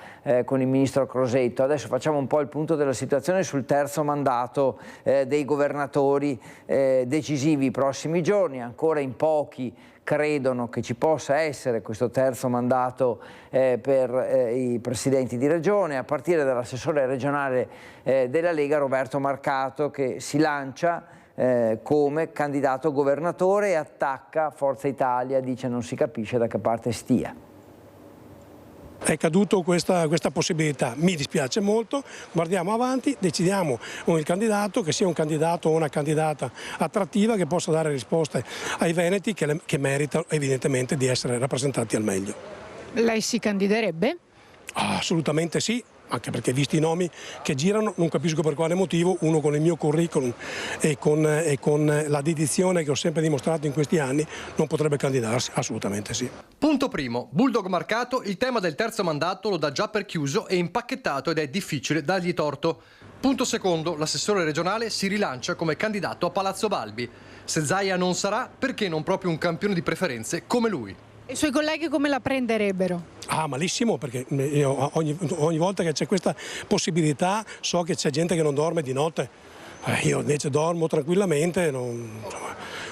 con il ministro Crosetto, adesso facciamo un po' il punto della situazione sul terzo mandato dei governatori decisivi i prossimi giorni. Ancora in pochi credono che ci possa essere questo terzo mandato per i presidenti di regione, a partire dall'assessore regionale della Lega Roberto Marcato, che si lancia come candidato governatore e attacca Forza Italia, dice non si capisce da che parte stia. È caduto questa possibilità, mi dispiace molto, guardiamo avanti, decidiamo il candidato che sia un candidato o una candidata attrattiva che possa dare risposte ai veneti che meritano evidentemente di essere rappresentati al meglio. Lei si candiderebbe? Assolutamente sì. anche perché visti i nomi che girano non capisco per quale motivo uno con il mio curriculum e con la dedizione che ho sempre dimostrato in questi anni non potrebbe candidarsi, assolutamente sì. Punto primo, Bulldog Marcato il tema del terzo mandato lo dà già per chiuso e impacchettato ed è difficile dargli torto. Punto secondo, l'assessore regionale si rilancia come candidato a Palazzo Balbi. Se Zaia non sarà, perché non proprio un campione di preferenze come lui? I suoi colleghi come la prenderebbero? Ah, malissimo, perché io ogni volta che c'è questa possibilità so che c'è gente che non dorme di notte. Io invece dormo tranquillamente,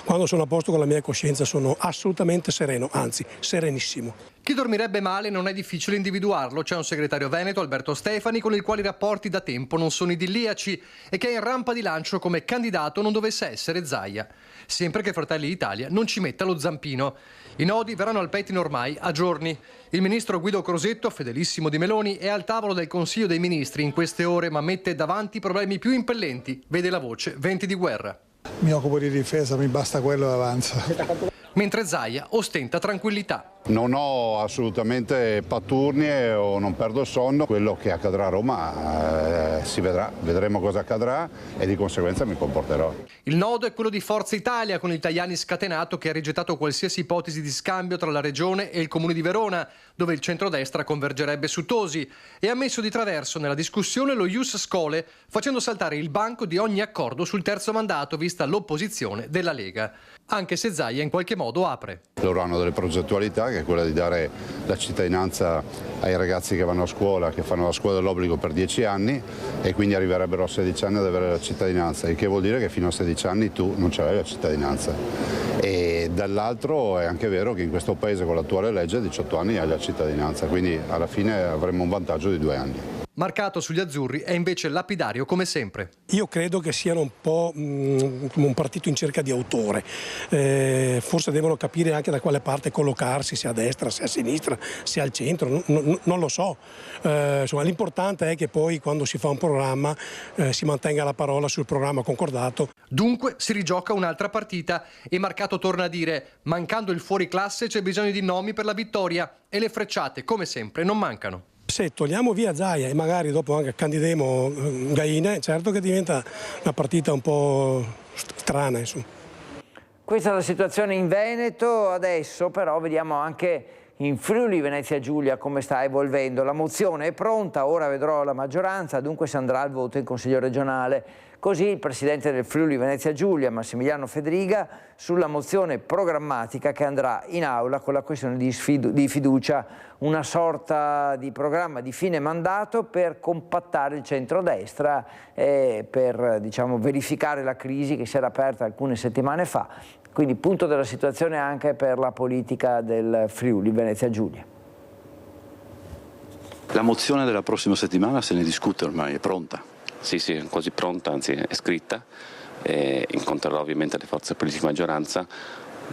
quando sono a posto con la mia coscienza sono assolutamente sereno, anzi serenissimo. Chi dormirebbe male non è difficile individuarlo. C'è un segretario veneto, Alberto Stefani, con il quale i rapporti da tempo non sono idilliaci e che è in rampa di lancio come candidato non dovesse essere Zaia. Sempre che Fratelli d'Italia non ci metta lo zampino. I nodi verranno al pettine ormai a giorni. Il ministro Guido Crosetto, fedelissimo di Meloni, è al tavolo del Consiglio dei Ministri in queste ore, ma mette davanti i problemi più impellenti. Vede la voce venti di guerra. Mi occupo di difesa, mi basta quello e avanza. Mentre Zaia ostenta tranquillità. Non ho assolutamente paturnie o non perdo il sonno, quello che accadrà a Roma si vedrà, vedremo cosa accadrà e di conseguenza mi comporterò. Il nodo è quello di Forza Italia con il Tajani scatenato che ha rigettato qualsiasi ipotesi di scambio tra la Regione e il Comune di Verona, dove il centrodestra convergerebbe su Tosi, e ha messo di traverso nella discussione lo ius scholae, facendo saltare il banco di ogni accordo sul terzo mandato vista l'opposizione della Lega, anche se Zaia in qualche modo apre. Loro hanno delle progettualità che è quella di dare la cittadinanza ai ragazzi che vanno a scuola, che fanno la scuola dell'obbligo per 10 anni e quindi arriverebbero a 16 anni ad avere la cittadinanza, il che vuol dire che fino a 16 anni tu non ce l'hai la cittadinanza. E dall'altro è anche vero che in questo paese con l'attuale legge a 18 anni hai la cittadinanza, quindi alla fine avremo un vantaggio di 2 anni. Marcato sugli azzurri è invece lapidario come sempre. Io credo che siano un po' come un partito in cerca di autore, forse devono capire anche da quale parte collocarsi, se a destra, se a sinistra, se al centro, non lo so. Insomma, l'importante è che poi quando si fa un programma si mantenga la parola sul programma concordato. Dunque si rigioca un'altra partita e Marcato torna a dire: mancando il fuoriclasse c'è bisogno di nomi per la vittoria e le frecciate come sempre non mancano. Se togliamo via Zaia e magari dopo anche candidemo Gaina, certo che diventa una partita un po' strana, insomma. Questa è la situazione in Veneto, adesso però vediamo anche in Friuli Venezia Giulia come sta evolvendo. La mozione è pronta, ora vedrò la maggioranza, dunque si andrà al voto in Consiglio regionale. Così il presidente del Friuli Venezia Giulia, Massimiliano Fedriga, sulla mozione programmatica che andrà in aula con la questione di fiducia, una sorta di programma di fine mandato per compattare il centrodestra e per verificare la crisi che si era aperta alcune settimane fa. Quindi punto della situazione anche per la politica del Friuli Venezia Giulia. La mozione della prossima settimana se ne discute ormai, è pronta. Sì, è quasi pronta, anzi è scritta, incontrerò ovviamente le forze politiche di maggioranza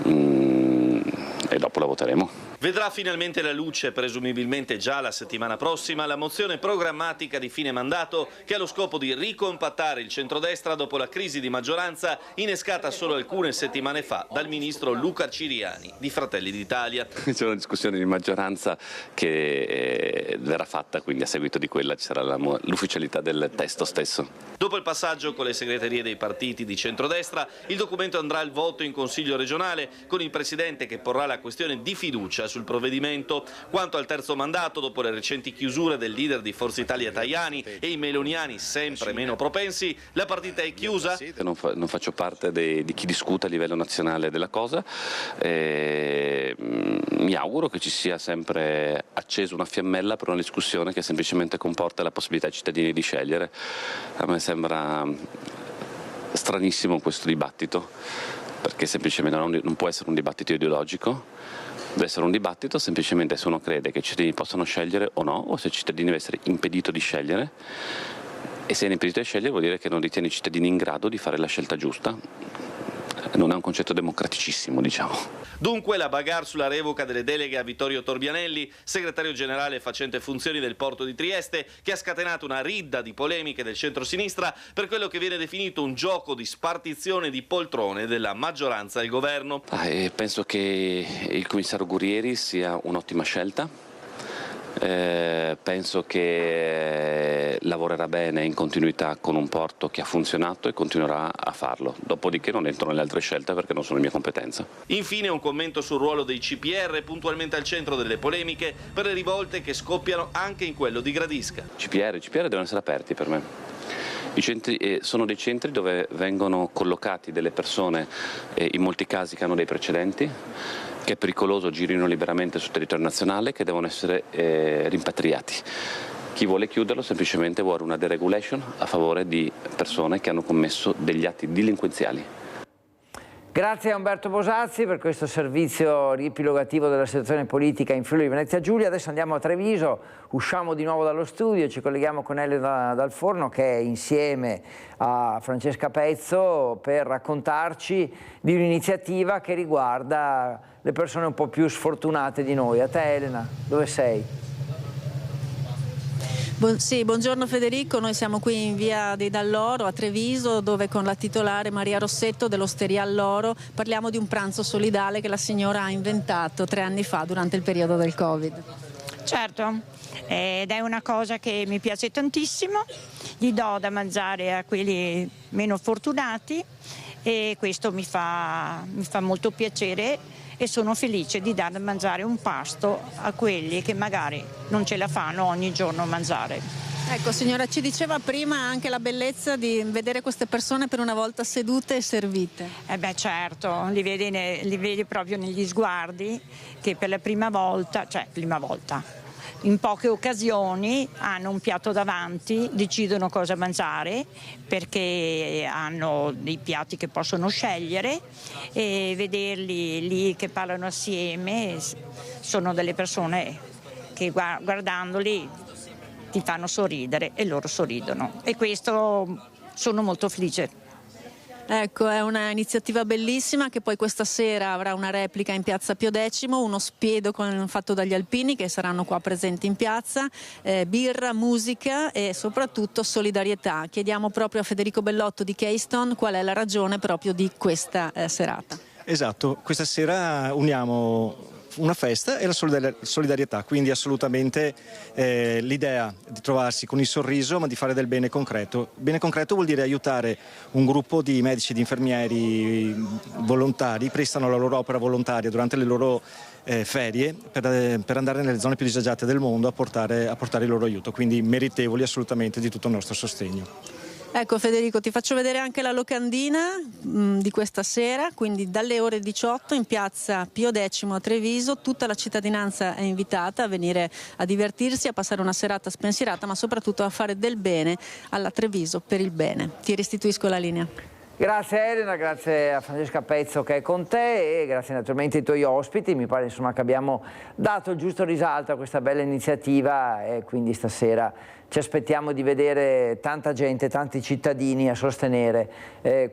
e dopo la voteremo. Vedrà finalmente la luce, presumibilmente già la settimana prossima, la mozione programmatica di fine mandato che ha lo scopo di ricompattare il centrodestra dopo la crisi di maggioranza innescata solo alcune settimane fa dal ministro Luca Ciriani di Fratelli d'Italia. C'è una discussione di maggioranza che verrà fatta, quindi a seguito di quella ci sarà l'ufficialità del testo stesso. Dopo il passaggio con le segreterie dei partiti di centrodestra, il documento andrà al voto in Consiglio regionale con il Presidente che porrà la questione di fiducia sul provvedimento. Quanto al terzo mandato, dopo le recenti chiusure del leader di Forza Italia Tajani e i meloniani sempre meno propensi, la partita è chiusa? Non faccio parte di chi discute a livello nazionale della cosa, mi auguro che ci sia sempre accesa una fiammella per una discussione che semplicemente comporta la possibilità ai cittadini di scegliere. A me sembra stranissimo questo dibattito, perché semplicemente non può essere un dibattito ideologico. Deve essere un dibattito semplicemente se uno crede che i cittadini possano scegliere o no, o se il cittadino deve essere impedito di scegliere, e se è impedito di scegliere vuol dire che non ritiene i cittadini in grado di fare la scelta giusta. Non è un concetto democraticissimo, diciamo. Dunque la bagarre sulla revoca delle deleghe a Vittorio Torbianelli, segretario generale facente funzioni del Porto di Trieste, che ha scatenato una ridda di polemiche del centrosinistra per quello che viene definito un gioco di spartizione di poltrone della maggioranza del governo. Penso che il commissario Guerrieri sia un'ottima scelta. Penso che lavorerà bene in continuità con un porto che ha funzionato e continuerà a farlo, dopodiché non entro nelle altre scelte perché non sono di mia competenza. Infine un commento sul ruolo dei CPR, puntualmente al centro delle polemiche per le rivolte che scoppiano anche in quello di Gradisca. CPR devono essere aperti per me. I centri sono dei centri dove vengono collocati delle persone, in molti casi che hanno dei precedenti, che è pericoloso girino liberamente sul territorio nazionale, che devono essere rimpatriati. Chi vuole chiuderlo semplicemente vuole una deregulation a favore di persone che hanno commesso degli atti delinquenziali. Grazie a Umberto Bosazzi per questo servizio riepilogativo della situazione politica in Friuli Venezia Giulia. Adesso andiamo a Treviso, usciamo di nuovo dallo studio e ci colleghiamo con Elena Dal Forno, che è insieme a Francesca Pezzo per raccontarci di un'iniziativa che riguarda le persone un po' più sfortunate di noi. A te Elena, dove sei? Sì, buongiorno Federico, noi siamo qui in via dei Dall'Oro a Treviso, dove con la titolare Maria Rossetto dell'Osteria All'Oro parliamo di un pranzo solidale che la signora ha inventato 3 anni fa durante il periodo del Covid. Certo, ed è una cosa che mi piace tantissimo, gli do da mangiare a quelli meno fortunati e questo mi fa molto piacere. E sono felice di dare da mangiare un pasto a quelli che magari non ce la fanno ogni giorno a mangiare. Ecco signora, ci diceva prima anche la bellezza di vedere queste persone per una volta sedute e servite. Certo, li vedi proprio negli sguardi che per la prima volta, in poche occasioni hanno un piatto davanti, decidono cosa mangiare perché hanno dei piatti che possono scegliere e vederli lì che parlano assieme sono delle persone che guardandoli ti fanno sorridere e loro sorridono e questo sono molto felice. Ecco, è una iniziativa bellissima che poi questa sera avrà una replica in piazza Pio X, uno spiedo fatto dagli alpini che saranno qua presenti in piazza, birra, musica e soprattutto solidarietà. Chiediamo proprio a Federico Bellotto di Keystone qual è la ragione proprio di questa serata. Esatto, questa sera uniamo una festa e la solidarietà, quindi assolutamente l'idea di trovarsi con il sorriso ma di fare del bene concreto. Bene concreto vuol dire aiutare un gruppo di medici e di infermieri volontari, prestano la loro opera volontaria durante le loro ferie per andare nelle zone più disagiate del mondo a portare il loro aiuto, quindi meritevoli assolutamente di tutto il nostro sostegno. Ecco Federico, ti faccio vedere anche la locandina di questa sera, quindi dalle ore 18 in piazza Pio X a Treviso, tutta la cittadinanza è invitata a venire a divertirsi, a passare una serata spensierata, ma soprattutto a fare del bene alla Treviso per il bene. Ti restituisco la linea. Grazie Elena, grazie a Francesca Pezzo che è con te e grazie naturalmente ai tuoi ospiti. Mi pare insomma che abbiamo dato il giusto risalto a questa bella iniziativa e quindi stasera ci aspettiamo di vedere tanta gente, tanti cittadini a sostenere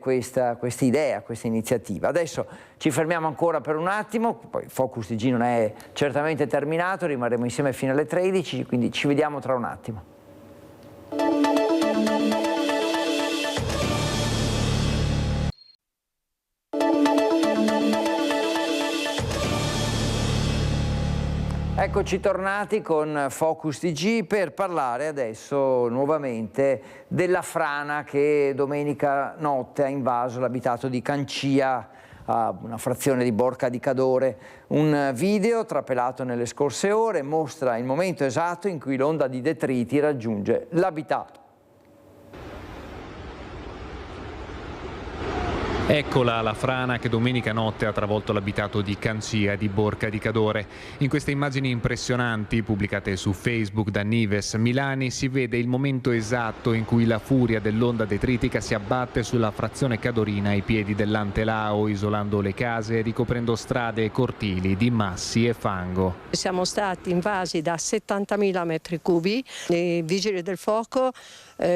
questa idea, questa iniziativa. Adesso ci fermiamo ancora per un attimo, poi Focus TG non è certamente terminato, rimarremo insieme fino alle 13, quindi ci vediamo tra un attimo. Eccoci tornati con Focus TG per parlare adesso nuovamente della frana che domenica notte ha invaso l'abitato di Cancia, una frazione di Borca di Cadore. Un video trapelato nelle scorse ore mostra il momento esatto in cui l'onda di detriti raggiunge l'abitato. Eccola la frana che domenica notte ha travolto l'abitato di Cancia di Borca di Cadore. In queste immagini impressionanti pubblicate su Facebook da Nives Milani si vede il momento esatto in cui la furia dell'onda detritica si abbatte sulla frazione cadorina ai piedi dell'Antelao, isolando le case e ricoprendo strade e cortili di massi e fango. Siamo stati invasi da 70.000 metri cubi. I vigili del fuoco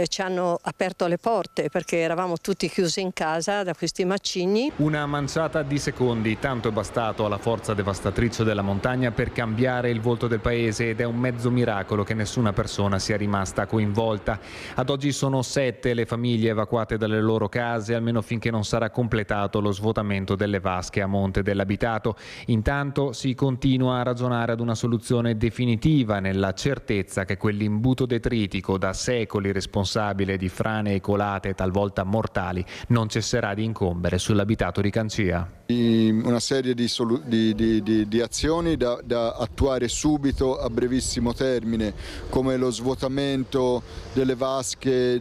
ci hanno aperto le porte perché eravamo tutti chiusi in casa da questi questi macigni. Una manciata di secondi, tanto è bastato alla forza devastatrice della montagna per cambiare il volto del paese, ed è un mezzo miracolo che nessuna persona sia rimasta coinvolta. Ad oggi sono 7 le famiglie evacuate dalle loro case, almeno finché non sarà completato lo svuotamento delle vasche a monte dell'abitato. Intanto si continua a ragionare ad una soluzione definitiva, nella certezza che quell'imbuto detritico da secoli responsabile di frane e colate talvolta mortali non cesserà di incombere sull'abitato di Cancia. Una serie di azioni da attuare subito a brevissimo termine, come lo svuotamento delle vasche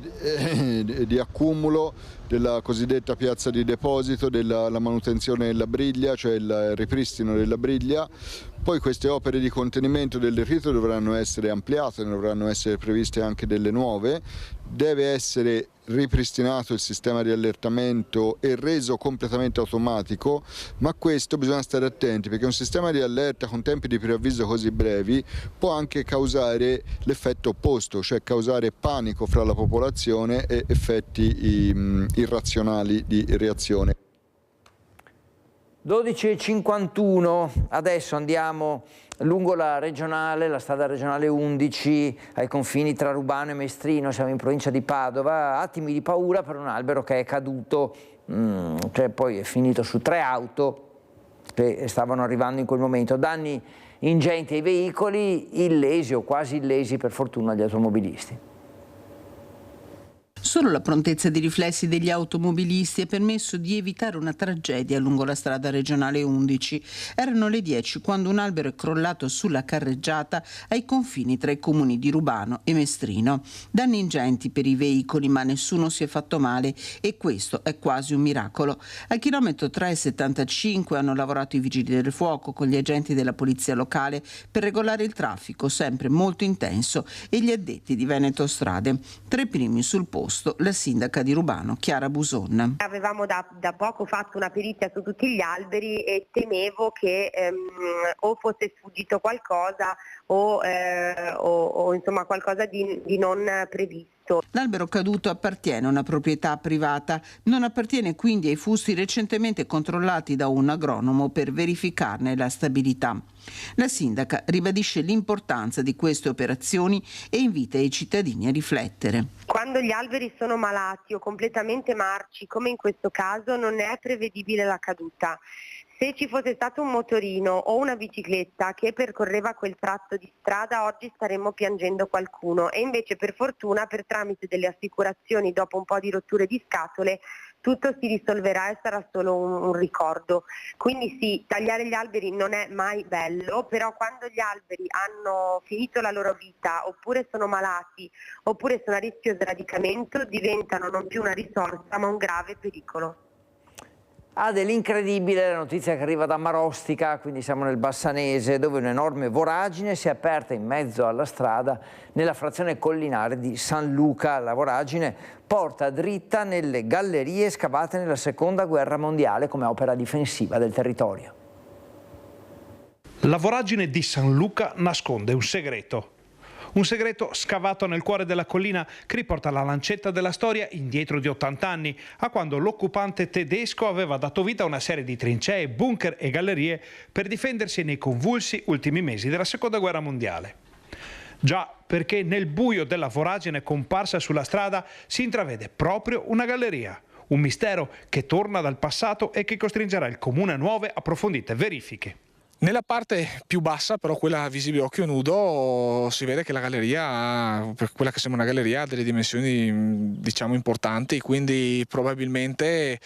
di accumulo, della cosiddetta piazza di deposito, della manutenzione della briglia, cioè il ripristino della briglia. Poi queste opere di contenimento del detrito dovranno essere ampliate, dovranno essere previste anche delle nuove. Deve essere ripristinato il sistema di allertamento e reso completamente automatico, ma questo bisogna stare attenti, perché un sistema di allerta con tempi di preavviso così brevi può anche causare l'effetto opposto, cioè causare panico fra la popolazione e effetti irrazionali di reazione. 12:51, adesso andiamo lungo la strada regionale 11, ai confini tra Rubano e Mestrino, siamo in provincia di Padova, attimi di paura per un albero che è caduto, cioè poi è finito su 3 auto che stavano arrivando in quel momento, danni ingenti ai veicoli, illesi o quasi illesi per fortuna gli automobilisti. Solo la prontezza di riflessi degli automobilisti ha permesso di evitare una tragedia lungo la strada regionale 11. Erano le 10 quando un albero è crollato sulla carreggiata ai confini tra i comuni di Rubano e Mestrino. Danni ingenti per i veicoli, ma nessuno si è fatto male, e questo è quasi un miracolo. Al chilometro 3,75 hanno lavorato i vigili del fuoco con gli agenti della polizia locale per regolare il traffico, sempre molto intenso, e gli addetti di Veneto Strade. Tra i primi sul posto la sindaca di Rubano, Chiara Buson. Avevamo da poco fatto una perizia su tutti gli alberi e temevo che o fosse sfuggito qualcosa o insomma qualcosa di non previsto. L'albero caduto appartiene a una proprietà privata, non appartiene quindi ai fusti recentemente controllati da un agronomo per verificarne la stabilità. La sindaca ribadisce l'importanza di queste operazioni e invita i cittadini a riflettere. Quando gli alberi sono malati o completamente marci, come in questo caso, non è prevedibile la caduta. Se ci fosse stato un motorino o una bicicletta che percorreva quel tratto di strada, oggi staremmo piangendo qualcuno, e invece per fortuna, per tramite delle assicurazioni, dopo un po' di rotture di scatole, tutto si risolverà e sarà solo un ricordo. Quindi sì, tagliare gli alberi non è mai bello, però quando gli alberi hanno finito la loro vita, oppure sono malati, oppure sono a rischio sradicamento, diventano non più una risorsa ma un grave pericolo. Dell'incredibile la notizia che arriva da Marostica, quindi siamo nel Bassanese, dove un'enorme voragine si è aperta in mezzo alla strada nella frazione collinare di San Luca. La voragine porta dritta nelle gallerie scavate nella Seconda Guerra Mondiale come opera difensiva del territorio. La voragine di San Luca nasconde un segreto. Un segreto scavato nel cuore della collina che riporta la lancetta della storia indietro di 80 anni, a quando l'occupante tedesco aveva dato vita a una serie di trincee, bunker e gallerie per difendersi nei convulsi ultimi mesi della Seconda Guerra Mondiale. Già, perché nel buio della voragine comparsa sulla strada si intravede proprio una galleria. Un mistero che torna dal passato e che costringerà il comune a nuove approfondite verifiche. Nella parte più bassa, però quella visibile a occhio nudo, si vede che la galleria, per quella che sembra una galleria, ha delle dimensioni diciamo importanti, quindi probabilmente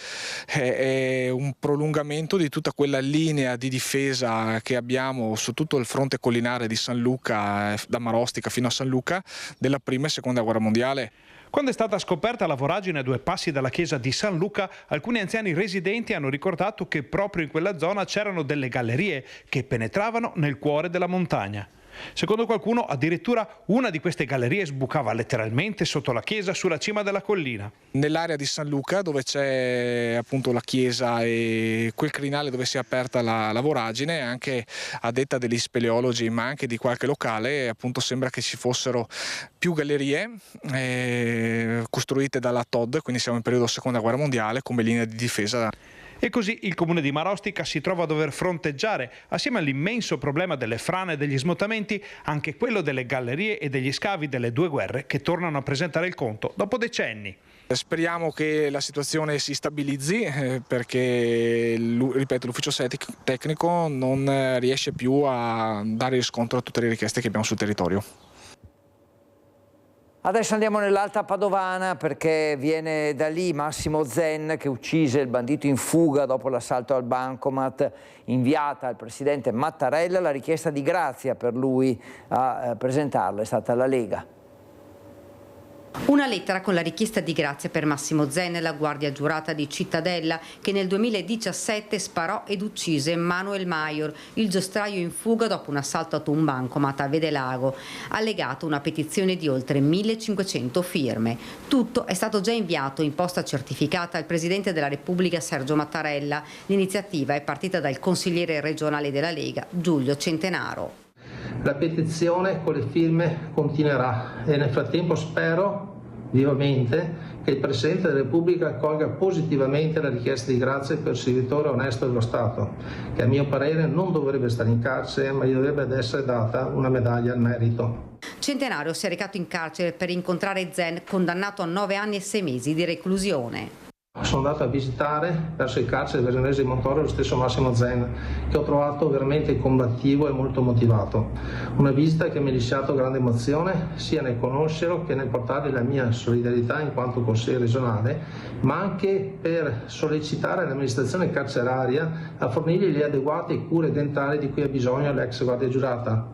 è un prolungamento di tutta quella linea di difesa che abbiamo su tutto il fronte collinare di San Luca, da Marostica fino a San Luca, della Prima e Seconda Guerra Mondiale. Quando è stata scoperta la voragine a 2 passi dalla chiesa di San Luca, alcuni anziani residenti hanno ricordato che proprio in quella zona c'erano delle gallerie che penetravano nel cuore della montagna. Secondo qualcuno, addirittura una di queste gallerie sbucava letteralmente sotto la chiesa sulla cima della collina. Nell'area di San Luca, dove c'è appunto la chiesa e quel crinale dove si è aperta la voragine, anche a detta degli speleologi ma anche di qualche locale, appunto sembra che ci fossero più gallerie costruite dalla TOD, quindi siamo in periodo seconda guerra mondiale, come linea di difesa. E così il comune di Marostica si trova a dover fronteggiare, assieme all'immenso problema delle frane e degli smottamenti, anche quello delle gallerie e degli scavi delle due guerre che tornano a presentare il conto dopo decenni. Speriamo che la situazione si stabilizzi perché, ripeto, l'ufficio tecnico non riesce più a dare riscontro a tutte le richieste che abbiamo sul territorio. Adesso andiamo nell'Alta Padovana perché viene da lì Massimo Zen che uccise il bandito in fuga dopo l'assalto al bancomat. Inviata al presidente Mattarella la richiesta di grazia per lui, a presentarla è stata la Lega. Una lettera con la richiesta di grazia per Massimo Zen, la guardia giurata di Cittadella, che nel 2017 sparò ed uccise Manuel Maior, il giostraio in fuga dopo un assalto a un bancomat a Vedelago. Allegato una petizione di oltre 1500 firme. Tutto è stato già inviato in posta certificata al Presidente della Repubblica Sergio Mattarella. L'iniziativa è partita dal consigliere regionale della Lega, Giulio Centenaro. La petizione con le firme continuerà e nel frattempo spero vivamente che il Presidente della Repubblica accolga positivamente la richiesta di grazia per il servitore onesto dello Stato, che a mio parere non dovrebbe stare in carcere, ma gli dovrebbe essere data una medaglia al merito. Centenario si è recato in carcere per incontrare Zen, condannato a 9 anni e 6 mesi di reclusione. Sono andato a visitare verso il carcere veronese di Montoro lo stesso Massimo Zen, che ho trovato veramente combattivo e molto motivato. Una visita che mi ha lasciato grande emozione sia nel conoscerlo che nel portargli la mia solidarietà in quanto consigliere regionale, ma anche per sollecitare l'amministrazione carceraria a fornirgli le adeguate cure dentali di cui ha bisogno l'ex guardia giurata.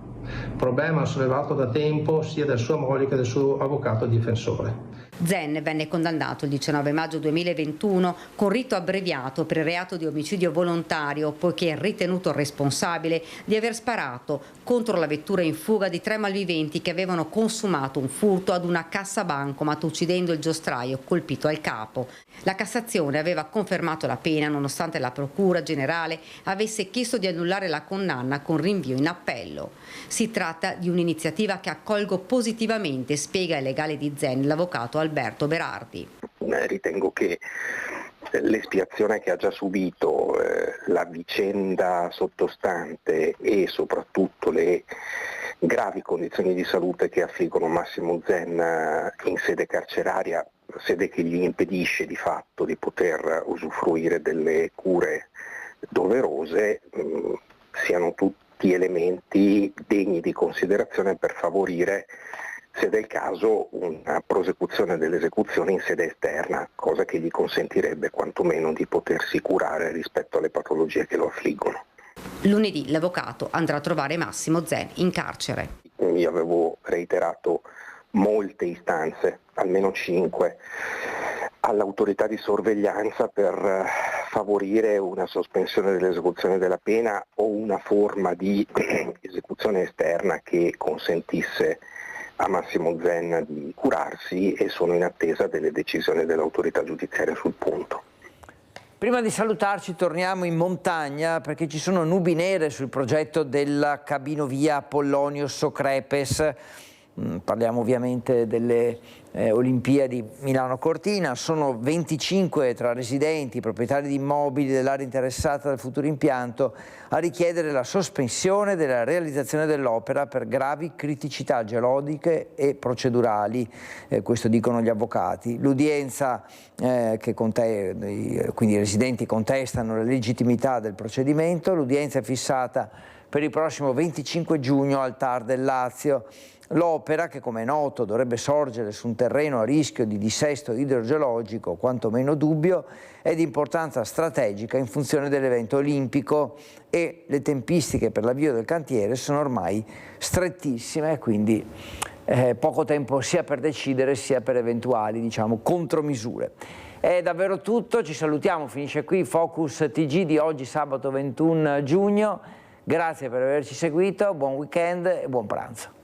Problema sollevato da tempo sia da sua moglie che dal suo avvocato difensore. Zen venne condannato il 19 maggio 2021 con rito abbreviato per il reato di omicidio volontario, poiché è ritenuto responsabile di aver sparato contro la vettura in fuga di 3 malviventi che avevano consumato un furto ad una cassa bancomat, uccidendo il giostraio colpito al capo. La Cassazione aveva confermato la pena nonostante la Procura Generale avesse chiesto di annullare la condanna con rinvio in appello. Si tratta di un'iniziativa che accolgo positivamente, spiega il legale di Zen, l'avvocato Alberto Berardi. Ritengo che l'espiazione che ha già subito, la vicenda sottostante e soprattutto le gravi condizioni di salute che affliggono Massimo Zen in sede carceraria, sede che gli impedisce di fatto di poter usufruire delle cure doverose, siano tutti elementi degni di considerazione per favorire, se del caso, una prosecuzione dell'esecuzione in sede esterna, cosa che gli consentirebbe quantomeno di potersi curare rispetto alle patologie che lo affliggono. Lunedì l'avvocato andrà a trovare Massimo Zen in carcere. Io avevo reiterato molte istanze, almeno 5, all'autorità di sorveglianza per favorire una sospensione dell'esecuzione della pena o una forma di esecuzione esterna che consentisse a Massimo Zen di curarsi, e sono in attesa delle decisioni dell'autorità giudiziaria sul punto. Prima di salutarci torniamo in montagna perché ci sono nubi nere sul progetto della cabinovia Apollonio-Socrepes. Parliamo ovviamente delle Olimpiadi Milano-Cortina. Sono 25 tra residenti, proprietari di immobili dell'area interessata dal futuro impianto a richiedere la sospensione della realizzazione dell'opera per gravi criticità geologiche e procedurali, questo dicono gli avvocati. L'udienza quindi i residenti contestano la legittimità del procedimento. L'udienza è fissata per il prossimo 25 giugno al TAR del Lazio. L'opera, che come è noto dovrebbe sorgere su un terreno a rischio di dissesto idrogeologico quantomeno dubbio, è di importanza strategica in funzione dell'evento olimpico e le tempistiche per l'avvio del cantiere sono ormai strettissime, quindi poco tempo sia per decidere sia per eventuali, contromisure. È davvero tutto, ci salutiamo, finisce qui Focus TG di oggi sabato 21 giugno. Grazie per averci seguito, buon weekend e buon pranzo.